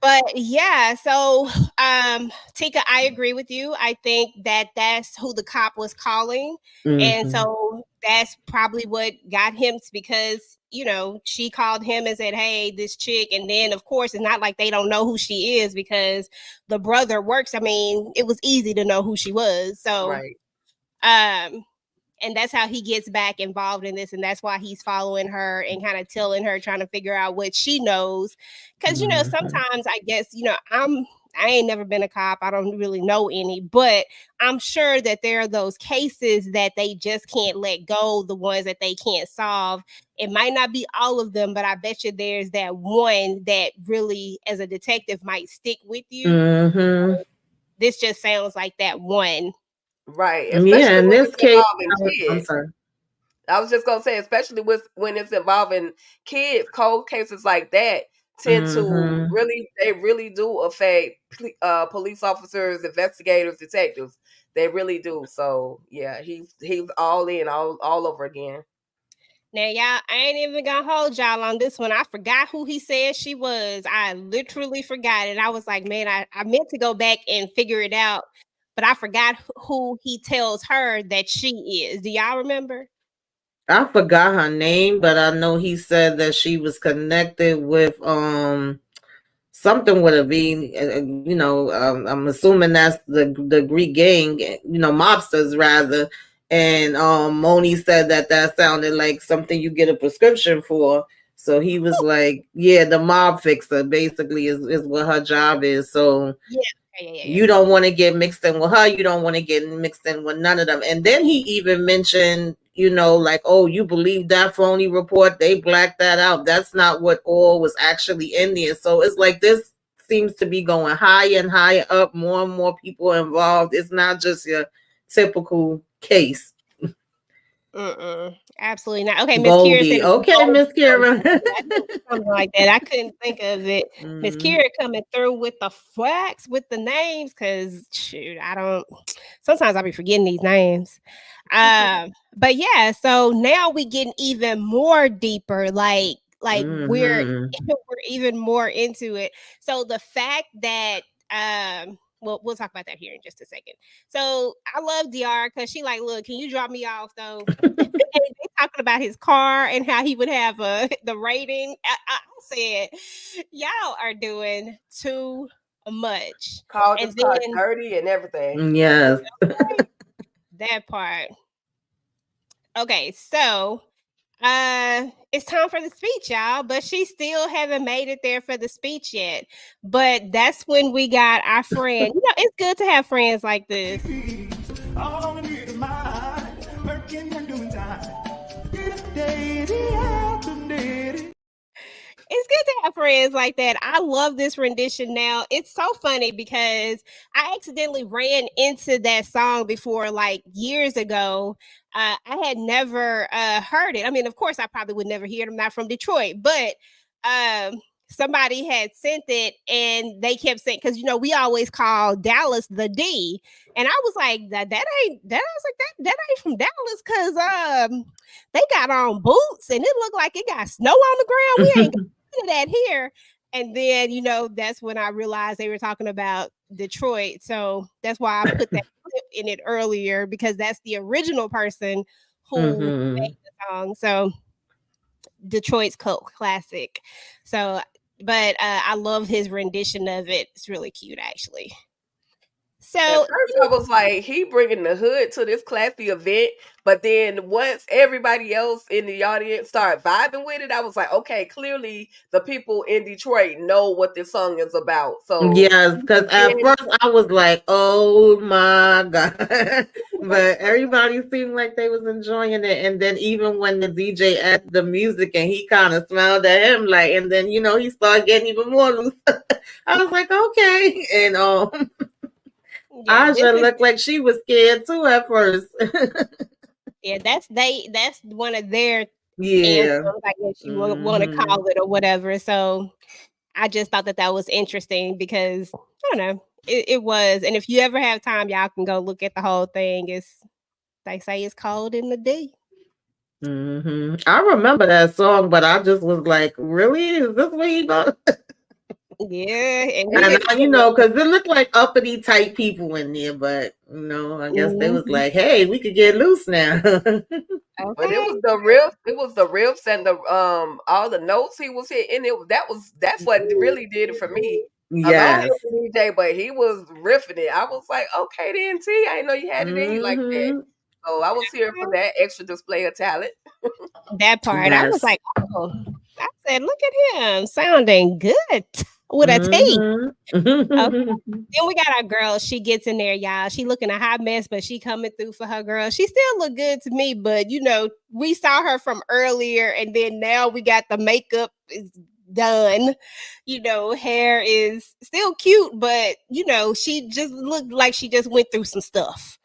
But yeah, so Tika, I agree with you. I think that that's who the cop was calling, and
Hmm.
so that's probably what got him because she called him and said, "Hey, this chick," and then of course it's not like they don't know who she is because the brother works. I mean, it was easy to know who she was. So
right.
um and that's how he gets back involved in this, and that's why he's following her and kind of telling her, trying to figure out what she knows, because
Hmm.
sometimes I guess I ain't never been a cop, I don't really know any, but I'm sure that there are those cases that they just can't let go, the ones that they can't solve. It might not be all of them, but I bet you there's that one that really as a detective might stick with you.
Hmm.
This just sounds like that one.
Right.
Yeah,
Especially
in
when
this
it's
case,
involving
I'm
kids.
sorry.
I was just gonna say, especially with when it's involving kids, cold cases like that tend to
Hmm.
they really do affect police officers, investigators, detectives. They really do. So yeah, he's all in, all over again.
Now, y'all, I ain't even gonna hold y'all on this one. I forgot who he said she was. I literally forgot it. I was like, man, I meant to go back and figure it out, but I forgot who he tells her that she is. Do y'all remember?
I forgot her name, but I know he said that she was connected with something with a V. I'm assuming that's the Greek gang, mobsters rather. And Moni said that sounded like something you get a prescription for. So he was like, "Yeah, the mob fixer basically is what her job is." So
Yeah, yeah.
you don't want to get mixed in with her. You don't want to get mixed in with none of them. And then he even mentioned, like, oh, you believe that phony report? They blacked that out. That's not what all was actually in there. So it's like this seems to be going higher and higher up, more and more people involved. It's not just your typical case.
Absolutely not. Okay, Miss Kira said
Goldie.
it's
Okay,
gold.
Miss Kira.
I knew it was something like that. I couldn't think of it. Miss
Mm.
Kira coming through with the facts with the names, because shoot, I don't. Sometimes I'll be forgetting these names. But yeah, so now we getting even more deeper, like we're
Mhm.
we're even more into it. So the fact that we'll talk about that here in just a second. So I love Diarra because she like, look, can you drop me off though? And they talking about his car and how he would have the rating. I said, y'all are doing too much.
Called
And
this car
then
dirty and everything.
Yes.
that part. Okay, so it's time for the speech, y'all, but she still haven't made it there for the speech yet. But that's when we got our friend. It's good to have friends like this.
All I need is mine, working and doing time. Day after day.
It's good to have friends like that. I love this rendition now. It's so funny because I accidentally ran into that song before, like years ago. I had never heard it. I mean, of course, I probably would never hear it. I'm not from Detroit, but somebody had sent it and they kept saying, because we always call Dallas the D, and I was like, that ain't that. I was like, that ain't from Dallas, because they got on boots and it looked like it got snow on the ground. We ain't got that here. And then, that's when I realized they were talking about Detroit. So that's why I put that clip in it earlier, because that's the original person who made the song. So Detroit's cult classic. So, but I love his rendition of it. It's really cute, actually. So
At first, I was like, he bringing the hood to this classy event. But then once everybody else in the audience started vibing with it, I was like, okay, clearly the people in Detroit know what this song is about. So
Yes, because at
then,
first I was like, "Oh my god," but everybody seemed like they was enjoying it. And then even when the DJ added the music and he kind of smiled at him, like, and then he started getting even more loose. I was like, "Okay," and
yeah, this
Aja
is
looked like she was scared too at first.
yeah, that's one of their anthems,
Yeah.
I guess you want to
Hmm.
call it, or whatever. So I just thought that was interesting because I don't know, it was. And if you ever have time, y'all can go look at the whole thing. They say it's cold in the D.
I remember that song, but I just was like, "Really? Is this what he going?"
Yeah, and
And
he
because it looked like uppity type people in there, but I guess they was
Mhm.
like, "Hey, we could get loose now."
but it
Okay.
was the riffs and the all the notes he was hitting. That's what really did it for me. Cause I don't
Yes.
know the DJ, but he was riffing it. I was like, okay, then T, I didn't know you had it in you like that.
Hmm.
So I was here for that extra display of talent.
That part, I was
Yes.
like, "Oh," I said, "Look at him sounding good with a T."
Hmm.
Okay. Then we got our girl. She gets in there, y'all. She looking a hot mess, but she coming through for her girl. She still look good to me, but we saw her from earlier, and then now we got the makeup is done. Hair is still cute, but she just looked like she just went through some stuff,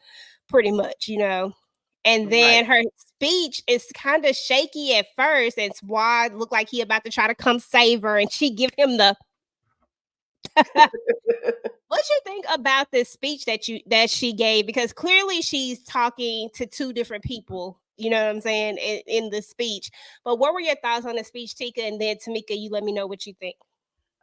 pretty much. And
Right.
then her speech is kind of shaky at first, and Swad looked like he about to try to come save her, and she give him the what you think about this speech that she gave? Because clearly she's talking to two different people. You know what I'm saying in the speech. But what were your thoughts on the speech, Tika? And then Tamika, you let me know what you think.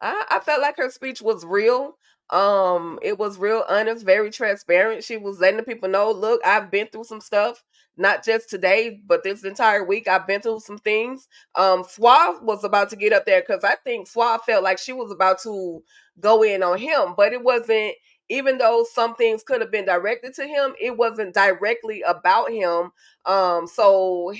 I felt like her speech was real. It was real honest, very transparent. She was letting the people know, look, I've been through some stuff, not just today, but this entire week. I've been through some things. Suave was about to get up there because I think Suave felt like she was about to go in on him, but it wasn't. Even though some things could have been directed to him, it wasn't directly about him. So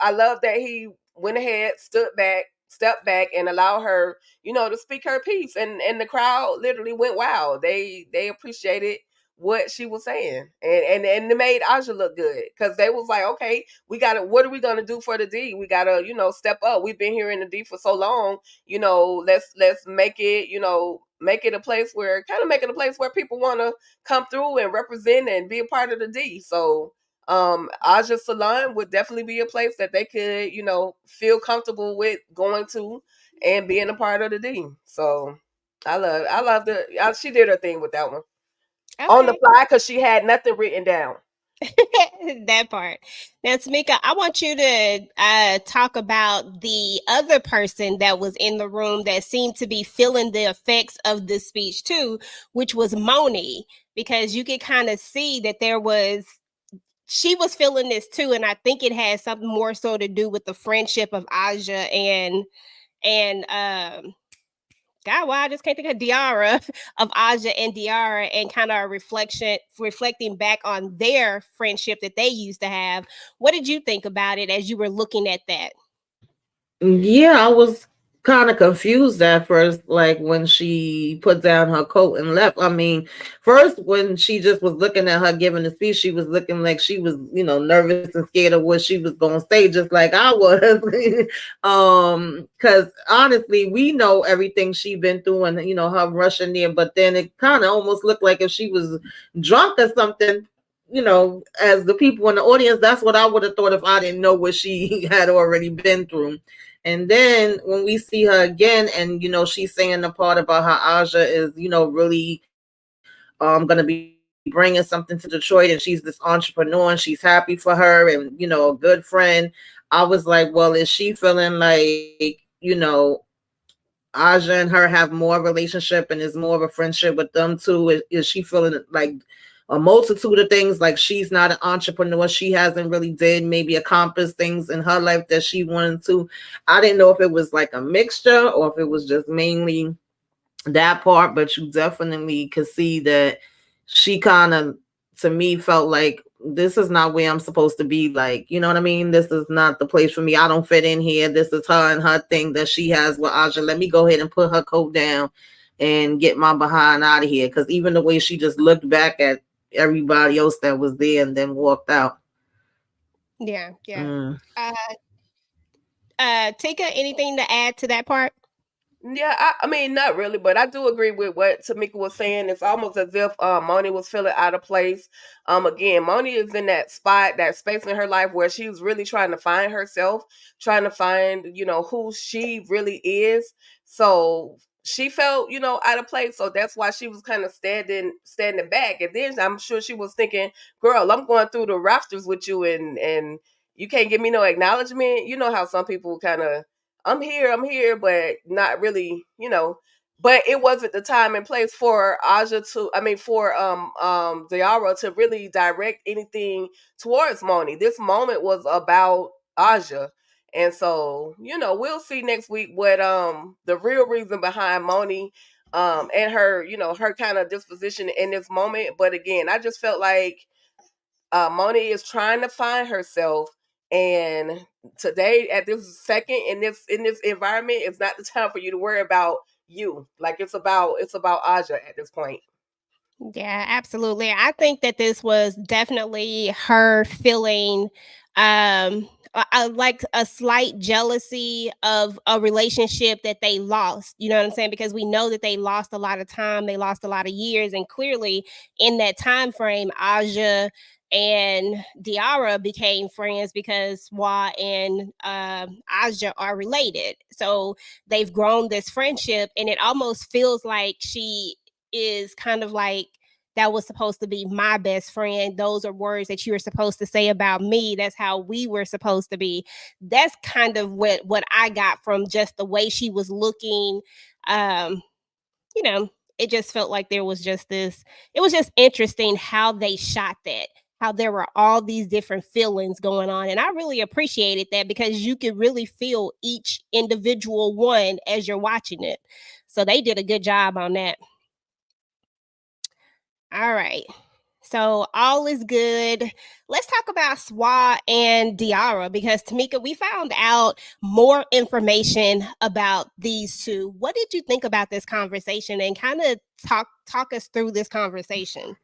I love that he went ahead, stepped back, and allowed her to speak her piece, and the crowd literally went wild. They appreciated what she was saying, and it made Aja look good because they was like, okay, what are we gonna do for the D? We gotta step up. We've been here in the D for so long. Let's make it make it a place where people want to come through and represent and be a part of the D. So Aja Salon would definitely be a place that they could feel comfortable with going to and being a part of the D. So I love she did her thing with that one on the
Okay.
fly because she had nothing written down.
That part. Now, Tamika, I want you to talk about the other person that was in the room that seemed to be feeling the effects of this speech too, which was Moni, because you could kind of see that she was feeling this too, and I think it had something more so to do with the friendship of Aja and God, why I just can't think of Diarra of Aja and Diarra, and kind of a reflecting back on their friendship that they used to have. What did you think about it as you were looking at that?
Yeah, I was kind of confused at first, like when she put down her coat and left. I mean, first when she just was looking at her giving the speech, she was looking like she was, nervous and scared of what she was gonna say, just like I was. Because honestly, we know everything she been through, and her rushing there, but then it kind of almost looked like if she was drunk or something. As the people in the audience, that's what I would have thought if I didn't know what she had already been through. And then when we see her again, and she's saying the part about how Aja is, really gonna be bringing something to Detroit, and she's this entrepreneur and she's happy for her, and a good friend. I was like, well, is she feeling like, Aja and her have more relationship and is more of a friendship with them too? Is she feeling like a multitude of things, like she's not an entrepreneur, she hasn't really did maybe accomplish things in her life that she wanted to? I didn't know if it was like a mixture or if it was just mainly that part, but you definitely could see that she kind of, to me, felt like this is not where I'm supposed to be. Like, you know what I mean? This is not the place for me. I don't fit in here. This is her and her thing that she has with Aja. Let me go ahead and put her coat down and get my behind out of here. Because even the way she just looked back at everybody else that was there and then walked out.
Yeah, yeah.
Mm.
Uh, Tika, anything to add to that part?
Yeah, I mean, not really, but I do agree with what Tamika was saying. It's almost as if Moni was feeling out of place. Again, Moni is in that spot, that space in her life where she's really trying to find herself, trying to find, who she really is. So she felt, out of place. So that's why she was kind of standing back. And then I'm sure she was thinking, girl, I'm going through the rafters with you, and you can't give me no acknowledgement. You know how some people kind of, I'm here, but not really, But it wasn't the time and place for Diarra to really direct anything towards Moni. This moment was about Aja. And so, we'll see next week what the real reason behind Moni and her, her kind of disposition in this moment. But again, I just felt like Moni is trying to find herself, and today, at this second, in this environment, it's not the time for you to worry about you. Like it's about Aja at this point.
Yeah, absolutely. I think that this was definitely her feeling like a slight jealousy of a relationship that they lost. You know what I'm saying? Because we know that they lost a lot of time, they lost a lot of years, and clearly in that time frame, Aja and Diarra became friends because Wa and Aja are related. So they've grown this friendship, and it almost feels like she is kind of like, that was supposed to be my best friend. Those are words that you were supposed to say about me. That's how we were supposed to be. That's kind of what I got from just the way she was looking. Um, you know, it just felt like there was just this. It was just interesting how they shot that. How there were all these different feelings going on. And I really appreciated that because you could really feel each individual one as you're watching it. So they did a good job on that. All right. So all is good. Let's talk about Swa and Diarra because Tamika, we found out more information about these two. What did you think about this conversation, and kind of talk us through this conversation?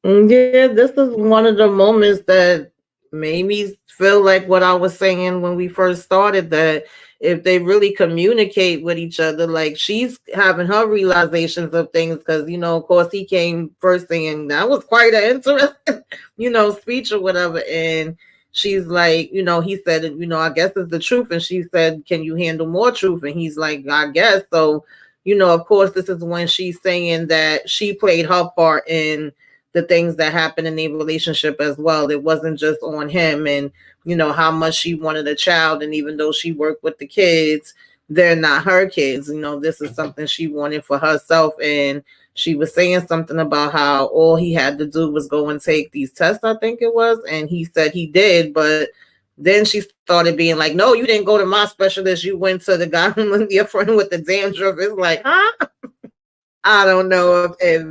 Yeah, this is one of the moments that made me feel like what I was saying when we first started, that if they really communicate with each other, like she's having her realizations of things, because of course he came first thing, and that was quite an interesting, speech or whatever. And she's like, he said, I guess it's the truth. And she said, can you handle more truth? And he's like, I guess so. Of course, this is when she's saying that she played her part in the things that happened in their relationship as well. It wasn't just on him, and how much she wanted a child, and even though she worked with the kids, they're not her kids. This is something she wanted for herself, and she was saying something about how all he had to do was go and take these tests, I think it was, and he said he did, but then she started being like, no, you didn't go to my specialist, you went to the guy your friend with the dandruff. It's like, huh? I don't know if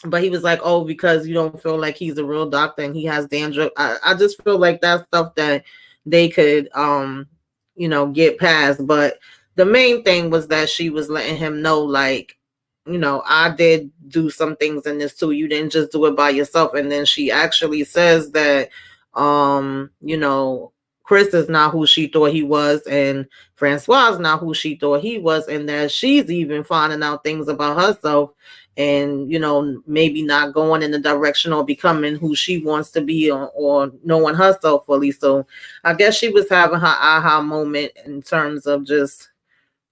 but he was like, oh, because you don't feel like he's a real doctor and he has dandruff. I just feel like that's stuff that they could get past. But the main thing was that she was letting him know, like, I did do some things in this too. You didn't just do it by yourself. And then she actually says that Chris is not who she thought he was, and Francois is not who she thought he was, and that she's even finding out things about herself, and maybe not going in the direction or becoming who she wants to be, or knowing herself fully. So I guess she was having her aha moment in terms of just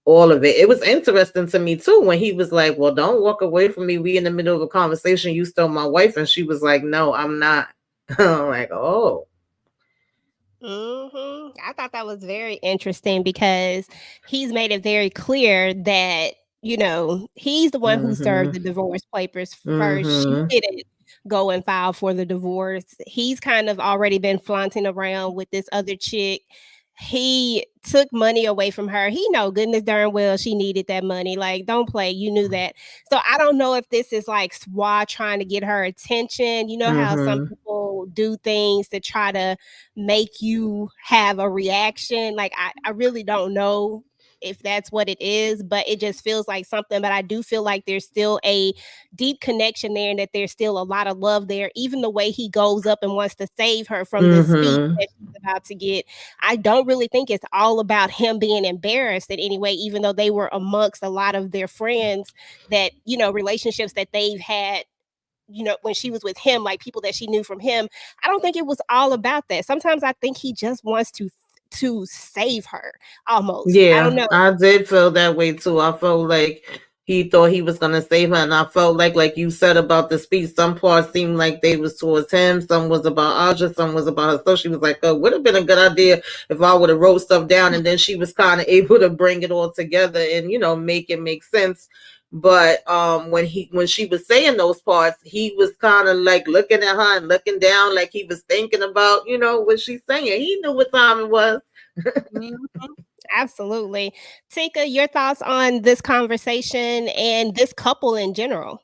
all of it. It was interesting to me too when he was like, well, don't walk away from me, we in the middle of a conversation, you still my wife. And she was like, no, I'm not. I'm like, oh.
I thought that was very interesting because he's made it very clear that, he's the one who served the divorce papers first. She didn't go and file for the divorce. He's kind of already been flaunting around with this other chick. He took money away from her. He know goodness darn well she needed that money. Like, don't play. You knew that. So I don't know if this is like SWA trying to get her attention. You know how some people do things to try to make you have a reaction. Like, I really don't know if that's what it is, but it just feels like something. But I do feel like there's still a deep connection there, and that there's still a lot of love there. Even the way he goes up and wants to save her from this speech that she's about to get, I don't really think it's all about him being embarrassed in any way, even though they were amongst a lot of their friends that, relationships that they've had, when she was with him, like people that she knew from him. I don't think it was all about that. Sometimes I think he just wants to save her almost. I don't
Yeah,
know.
I did feel that way too. I felt like he thought he was gonna save her, and I felt like you said about the speech, some parts seemed like they was towards him, some was about Audra, some was about her. So she was like, oh, would have been a good idea if I would have wrote stuff down, and then she was kind of able to bring it all together and make it make sense. But when she was saying those parts, he was kind of like looking at her and looking down, like he was thinking about what she's saying. He knew what time it was.
Mhm. Absolutely. Tika, your thoughts on this conversation and this couple in general?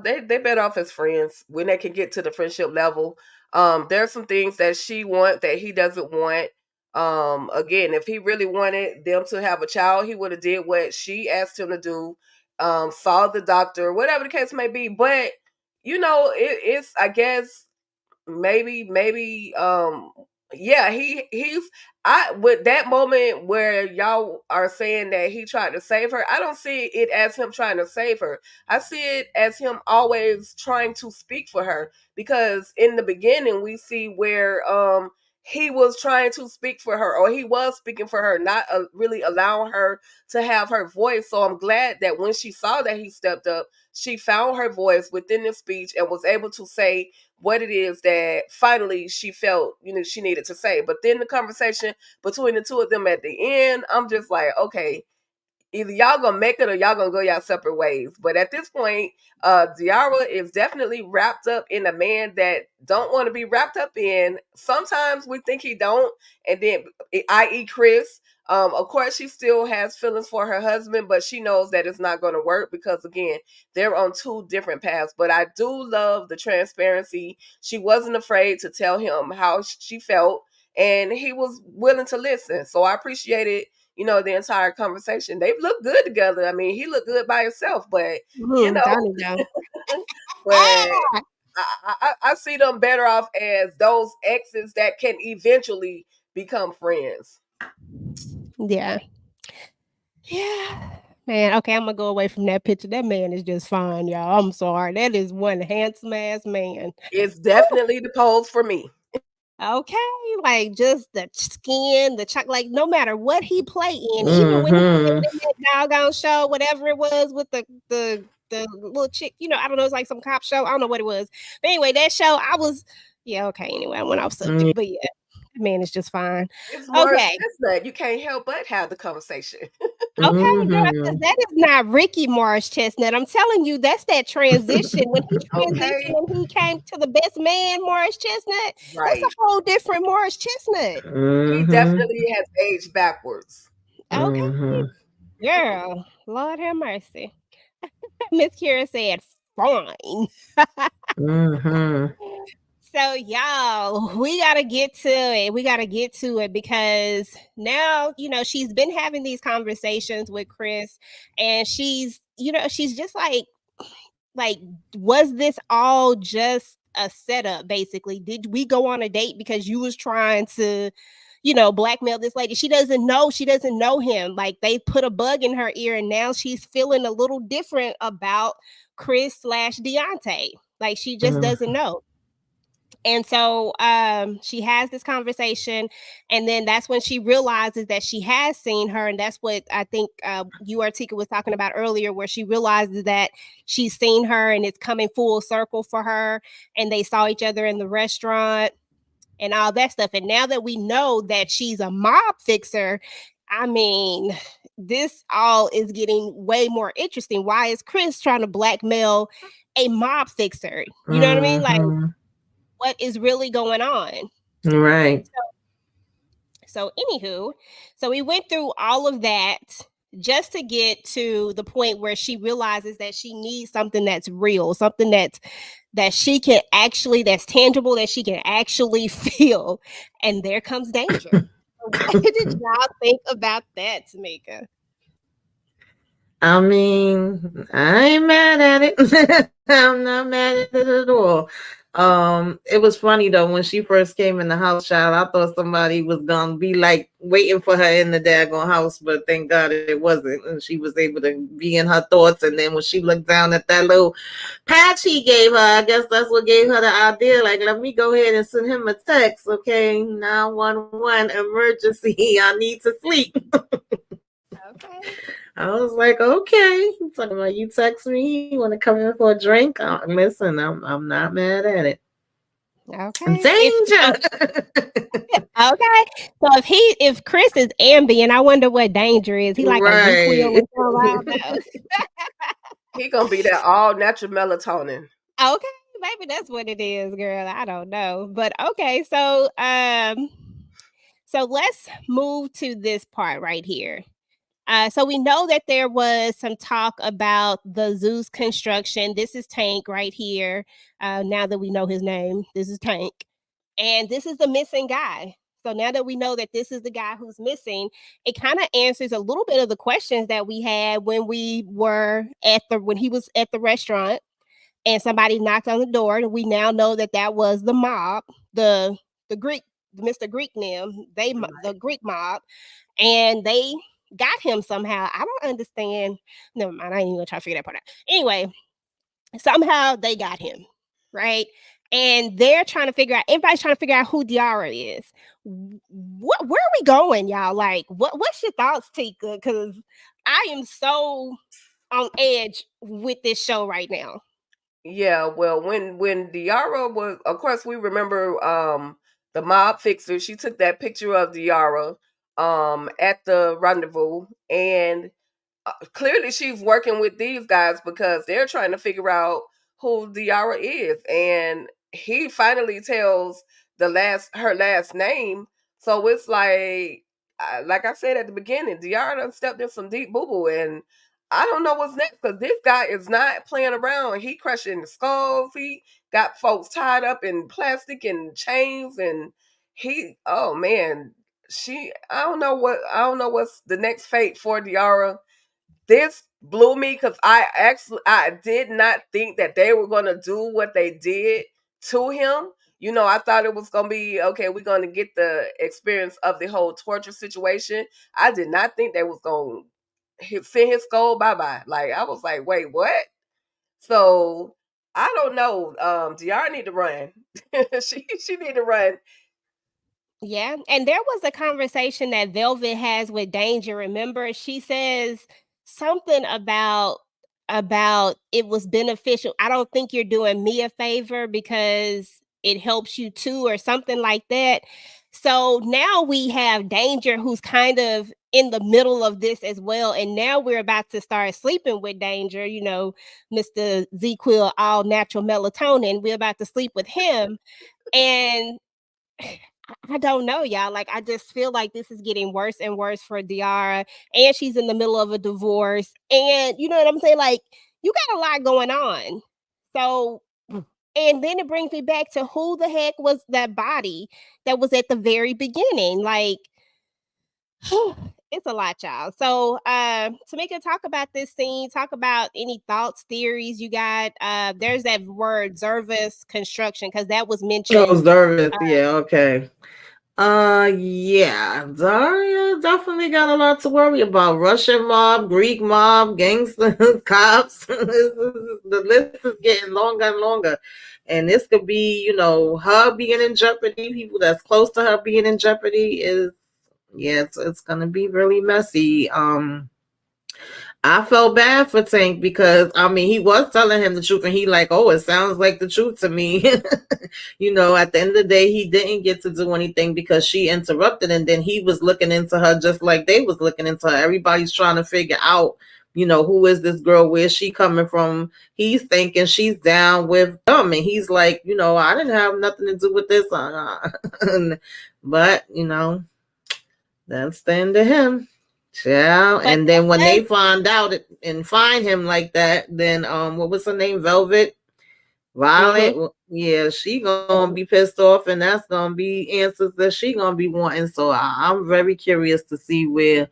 They better off as friends when they can get to the friendship level. There's some things that she want that he doesn't want. Again, if he really wanted them to have a child, he would have did what she asked him to do. Saw the doctor, whatever the case may be. But it's, I guess, maybe yeah, he's I with that moment where y'all are saying that he tried to save her, I don't see it as him trying to save her. I see it as him always trying to speak for her, because in the beginning we see where he was trying to speak for her, or he was speaking for her, not really allowing her to have her voice. So I'm glad that when she saw that he stepped up, she found her voice within the speech and was able to say what it is that finally she felt she needed to say. But then the conversation between the two of them at the end, I'm just like, okay, either y'all gonna make it or y'all gonna go y'all separate ways. But at this point, Diarra is definitely wrapped up in a man that don't want to be wrapped up in. Sometimes we think he don't, and then, i.e. Chris. Of course, she still has feelings for her husband, but she knows that it's not going to work because, again, they're on two different paths. But I do love the transparency. She wasn't afraid to tell him how she felt, and he was willing to listen. So I appreciated the entire conversation. They look good together. I mean, he looked good by himself, but
Donnie down.
but I see them better off as those exes that can eventually become friends.
Yeah. Yeah. Man, okay, I'm gonna go away from that picture. That man is just fine, y'all. I'm sorry. That is one handsome ass man.
It's definitely the pose for me.
Okay, like just the skin, the like no matter what he play in, even when he played in that doggone show, whatever it was with the the little chick, I don't know, it's like some cop show. I don't know what it was. But anyway, that show, I was, yeah, okay. Anyway, I went off subject, but yeah, that man is just fine.
It's Morris
Okay.
Chestnut. You can't help but have the conversation.
Okay, girl, 'cause that is not Ricky Morris Chestnut. I'm telling you, that's that transition. When he
Okay.
transitioned and he came to the best man, Morris Chestnut, that's a
Right.
whole different Morris Chestnut.
He definitely has aged backwards.
Okay, girl, Lord have mercy. Miss Kira said, fine. So, y'all, we got to get to it. We got to get to it because now, she's been having these conversations with Chris and she's just like, was this all just a setup, basically? Did we go on a date because you was trying to, blackmail this lady? She doesn't know. She doesn't know him. Like, they put a bug in her ear and now she's feeling a little different about Chris/Deontay. Like, she just doesn't know. And so she has this conversation, and then that's when she realizes that she has seen her, and that's what I think you, Artika, was talking about earlier, where she realizes that she's seen her, and it's coming full circle for her, and they saw each other in the restaurant, and all that stuff. And now that we know that she's a mob fixer, I mean, this all is getting way more interesting. Why is Chris trying to blackmail a mob fixer? You know what I mean? Like, what is really going on?
Right.
So anywho, so we went through all of that just to get to the point where she realizes that she needs something that's real, something that she can actually, that's tangible, that she can actually feel. And there comes danger. What did y'all think about that, Tamika?
I mean, I ain't mad at it. I'm not mad at it at all. It was funny though when she first came in the house, child. I thought somebody was gonna be like waiting for her in the daggone house, but thank God it wasn't, and she was able to be in her thoughts. And then when she looked down at that little patch he gave her, I guess that's what gave her the idea. Like, let me go ahead and send him a text. Okay, 911 emergency. I need to sleep.
Okay.
I was like, okay. Talking about you text me, you want to come in for a drink? Listen, I'm not mad at it.
Okay.
Danger.
Okay. So if Chris is ambient, I wonder what danger is. He like a
Right.
Requel or something.
He gonna be that all natural melatonin.
Okay, maybe that's what it is, girl. I don't know. But okay, so let's move to this part right here. So we know that there was some talk about the Zeus construction. This is Tank right here. Now that we know his name, this is Tank. And this is the missing guy. So now that we know that this is the guy who's missing, it kind of answers a little bit of the questions that we had when he was at the restaurant and somebody knocked on the door, and we now know that that was the mob, the Greek, Mr. Greek them, the Greek mob, and they got him somehow. I don't understand. Never mind. I ain't even gonna try to figure that part out. Anyway, somehow they got him, right? And they're trying to figure out. Everybody's trying to figure out who Diarra is. Where are we going, y'all? Like, what's your thoughts, Tika? Because I am so on edge with this show right now.
Yeah, well, when Diarra was, of course, we remember the mob fixer. She took that picture of Diarra at the rendezvous, and clearly she's working with these guys because they're trying to figure out who Diarra is, and he finally tells her last name. So it's like I said at the beginning, Diarra done stepped in some deep boo boo, and I don't know what's next because this guy is not playing around. He crushing skulls. He got folks tied up in plastic and chains, and oh man, I don't know what's the next fate for Diarra. This blew me because I did not think that they were gonna do what they did to him. I thought it was gonna be okay. We're gonna get the experience of the whole torture situation. I did not think they was gonna send his skull bye bye. Like I was like, wait, what? So I don't know. Diarra need to run. she need to run.
Yeah, and there was a conversation that Velvet has with Danger. Remember, she says something about about it was beneficial. I don't think you're doing me a favor because it helps you too, or something like that. So now we have Danger, who's kind of in the middle of this as well. And now we're about to start sleeping with Danger, Mr. ZQuil, all natural melatonin. We're about to sleep with him. And I don't know, y'all. Like, I just feel like this is getting worse and worse for Diarra, and she's in the middle of a divorce. And you know what I'm saying? Like, you got a lot going on. So, and then it brings me back to who the heck was that body that was at the very beginning? Like, it's a lot, y'all. So, Tamika, talk about this scene. Talk about any thoughts, theories you got. There's that word, Zervis construction, because that was
Oh,
mentioned.
Zervis. Yeah, okay. Yeah, Daria definitely got a lot to worry about. Russian mob, Greek mob, gangster cops. The list is getting longer and longer. And this could be, her being in jeopardy, people that's close to her being in jeopardy is, yeah, it's gonna be really messy. I felt bad for Tank because I mean he was telling him the truth and he like, oh, it sounds like the truth to me. At the end of the day, he didn't get to do anything because she interrupted, and then he was looking into her just like they was looking into her. Everybody's trying to figure out, who is this girl? Where's she coming from? He's thinking she's down with them, and he's like, I didn't have nothing to do with this. But that's the end of him. Yeah,
But
and then when
that
they find out and find him like that, then what was her name? Velvet,
does.
Violet. Yeah, she gonna be pissed off, and that's gonna be answers that she gonna be wanting. So I'm very curious to see where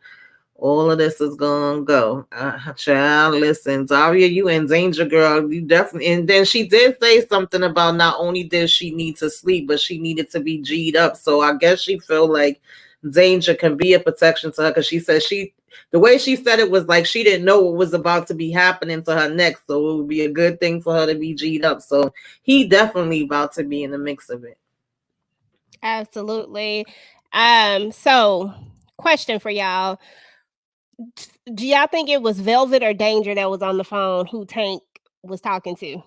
all of this is gonna go. Child, listen, Zaria, you in danger, girl. You definitely. And then she did say something about not only did she need to sleep, but she needed to be G'd up. So I guess she feel like danger can be a protection to her because she said the way she said it was like she didn't know what was about to be happening to her next, so it would be a good thing for her to be G'd up. So he definitely about to be in the mix of it.
Absolutely. So question for y'all. Do y'all think it was Velvet or Danger that was on the phone who Tank was talking to?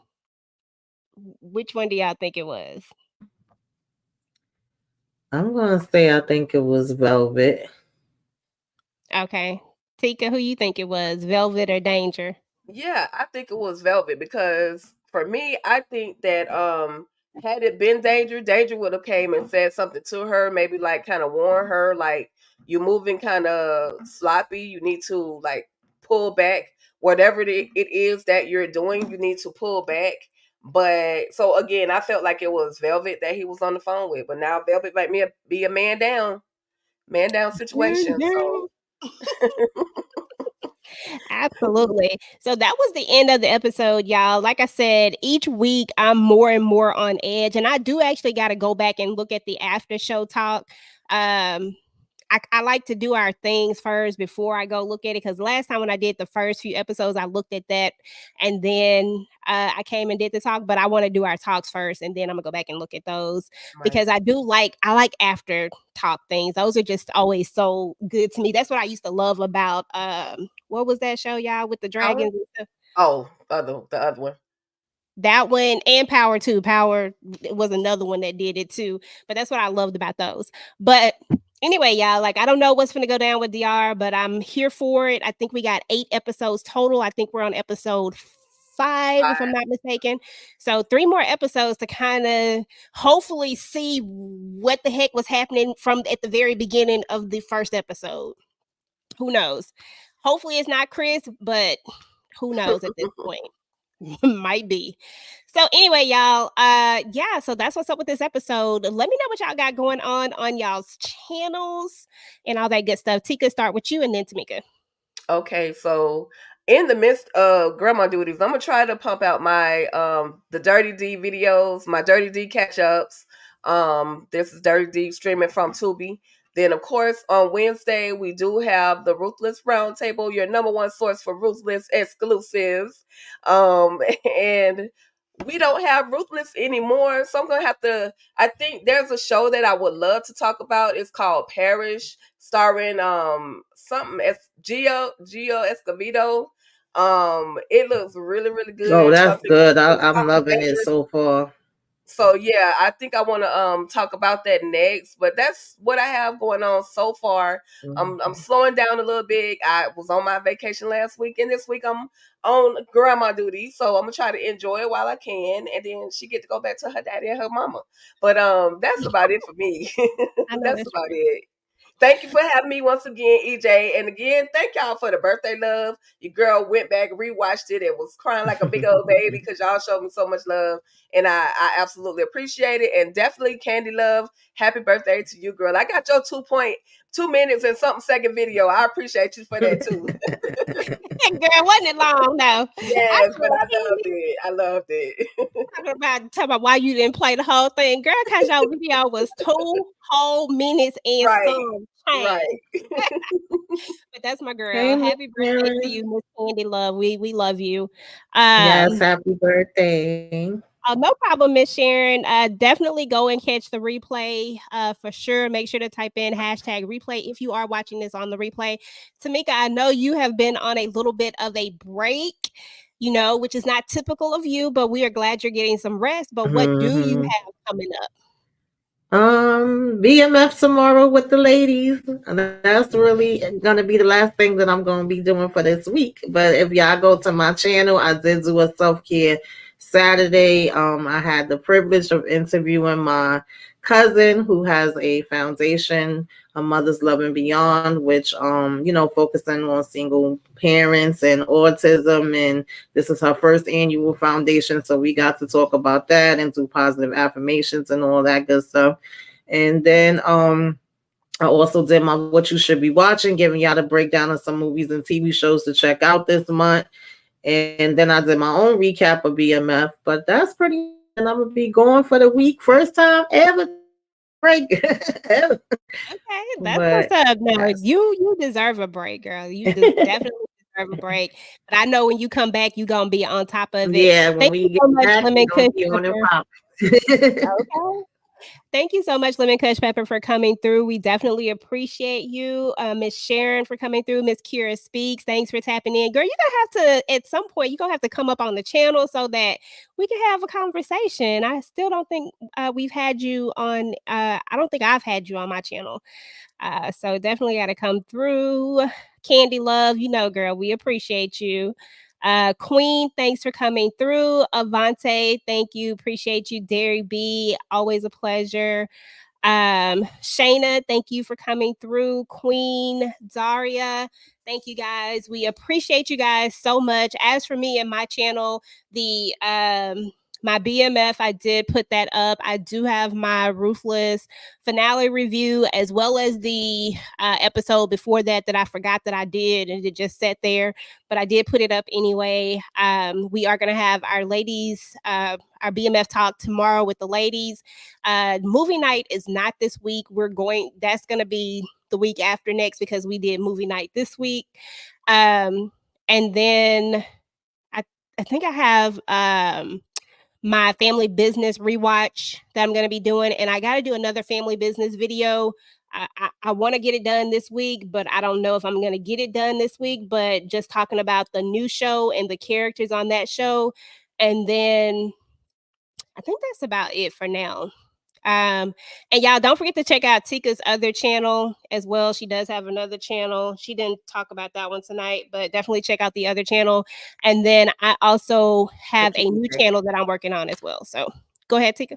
Which one do y'all think it was?
I'm gonna say I think it was Velvet.
Okay. Tika, who you think it was? Velvet or Danger?
Yeah, I think it was Velvet because for me, I think that had it been Danger would have came and said something to her, maybe like kind of warn her, like you're moving kind of sloppy, you need to like pull back. Whatever it is that you're doing, you need to pull back. But so again, I felt like it was Velvet that he was on the phone with, but now Velvet might be a man down situation. So
Absolutely. So that was the end of the episode, y'all. Like I said, each week I'm more and more on edge, and I do actually got to go back and look at the after show talk. Um, I like to do our things first before I go look at it, because last time when I did the first few episodes, I looked at that and then I came and did the talk. But I want to do our talks first, and then I'm gonna go back and look at those
right.
because I like after talk things. Those are just always so good to me. That's what I used to love about what was that show, y'all, with the
Power?
dragons and stuff?
Oh, the other one.
That one and Power too. Power was another one that did it too. But that's what I loved about those. But anyway, y'all, like I don't know what's gonna go down with DR, but I'm here for it. I think we got 8 episodes total. I think we're on episode 5, if I'm not mistaken. So 3 more episodes to kind of hopefully see what the heck was happening from at the very beginning of the first episode. Who knows? Hopefully it's not Chris, but who knows at this point. Might be. So anyway, y'all, yeah, so that's what's up with this episode. Let me know what y'all got going on y'all's channels and all that good stuff. Tika, start with you and then Tamika.
Okay, so in the midst of grandma duties, I'm gonna try to pump out my the Dirty D videos, my Dirty D catch ups. This is Dirty D streaming from Tubi. Then of course on Wednesday we do have the Ruthless Roundtable, your number one source for Ruthless exclusives. And we don't have Ruthless anymore, so I'm gonna have to. I think there's a show that I would love to talk about. It's called Parish, starring something as Gio Escovedo. It looks really, really
Oh,
good.
that's
Something
good. I'm
something
loving it
dangerous.
so far.
So yeah, I think I want to talk about that next. But that's what I have going on so far. I'm
Mhm.
slowing down a little bit. I was on my vacation last week, and this week I'm on grandma duty. So I'm gonna try to enjoy it while I can, and then she get to go back to her daddy and her mama. But that's about it for me.
I know
That's
that's
about
right.
it. Thank you for having me once again, EJ. And again, thank y'all for the birthday love. Your girl went back, rewatched it, and was crying like a big old baby because y'all showed me so much love. And I absolutely appreciate it. And definitely, Candy Love, happy birthday to you, girl. I got your 2.2 minutes and something second video. I appreciate you for that too.
Girl, wasn't it long though? I
Yes, but
swear,
I loved
Candy,
it. I loved it.
talking about why you didn't play the whole thing, girl. Cause your video was 2 whole minutes and
Right,
some change.
right.
But that's my
Hey,
girl.
Miss
Happy birthday to
Sharon.
you, Miss Candy Love. We love you.
Yes,
Um,
happy birthday.
no problem, Miss Sharon. Definitely go and catch the replay. For sure. Make sure to type in hashtag replay if you are watching this on the replay. Tamika, I know you have been on a little bit of a break, which is not typical of you, but we are glad you're getting some rest. But what do you
Hmm.
have coming up?
BMF tomorrow with the ladies. And that's really gonna be the last thing that I'm gonna be doing for this week. But if y'all go to my channel, I did do a self-care Saturday. I had the privilege of interviewing my cousin who has a foundation, a Mother's Love and Beyond, which focusing on single parents and autism, and this is her first annual foundation, so we got to talk about that and do positive affirmations and all that good stuff. And then I also did my What You Should Be Watching, giving y'all the breakdown of some movies and TV shows to check out this month. And then I did my own recap of BMF. But that's pretty much it. And I'm gonna be going for the week. First time ever break.
Okay, that's what's
But
up. No,
that's
you deserve a break, girl. You just definitely deserve a break. But I know when you come back, you're gonna be on top of it.
yeah, when
Thank you
we get
so much,
back, we're
Lemon
gonna
Kush
be on and
Pepper.
pop.
Okay. Thank you so much, Lemon Kush Pepper, for coming through. We definitely appreciate you. Miss Sharon for coming through. Miss Kira Speaks. Thanks for tapping in. Girl, you're gonna have to, at some point, you're gonna have to come up on the channel so that we can have a conversation. I still don't think we've had you on I don't think I've had you on my channel. So definitely got to come through. Candy Love, girl, we appreciate you. Queen, thanks for coming through. Avante, thank you. Appreciate you. Dairy B, always a pleasure. Shayna, thank you for coming through. Queen, Daria, thank you guys. We appreciate you guys so much. As for me and my channel, the my BMF, I did put that up. I do have my Ruthless finale review as well as the episode before that I forgot that I did and it just sat there, but I did put it up anyway. We are going to have our ladies, our BMF talk tomorrow with the ladies. Movie night is not this week. That's going to be the week after next because we did movie night this week. And then I, I think I have my family business rewatch that I'm going to be doing. And I got to do another family business video. I want to get it done this week, but I don't know if I'm going to get it done this week. But just talking about the new show and the characters on that show. And then I think that's about it for now. And y'all don't forget to check out Tika's other channel as well. She does have another channel. She didn't talk about that one tonight, but definitely check out the other channel. And then I also have
Thank you,
a new
EJ.
channel that I'm working on as well. So go ahead, Tika.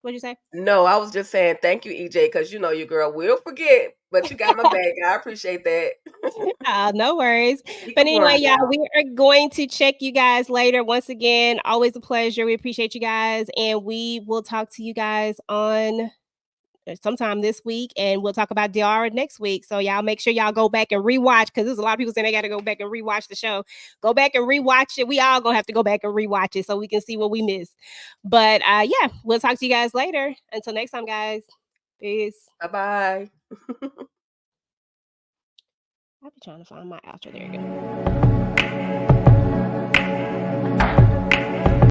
What'd you say?
No, I was just saying thank you, EJ, because you know your girl will forget, but you got my back. I appreciate that.
No worries.
Keep
But
it
anyway,
going,
y'all,
y'all.
we are going to check you guys later. Once again, always a pleasure. We appreciate you guys. And we will talk to you guys on sometime this week, and we'll talk about Diarra next week. So y'all make sure y'all go back and rewatch because there's a lot of people saying they got to go back and rewatch the show. Go back and rewatch it. We all gonna have to go back and rewatch it so we can see what we missed. But yeah, we'll talk to you guys later. Until next time, guys. Peace.
Bye bye.
I'll be trying to find my outro. There you go.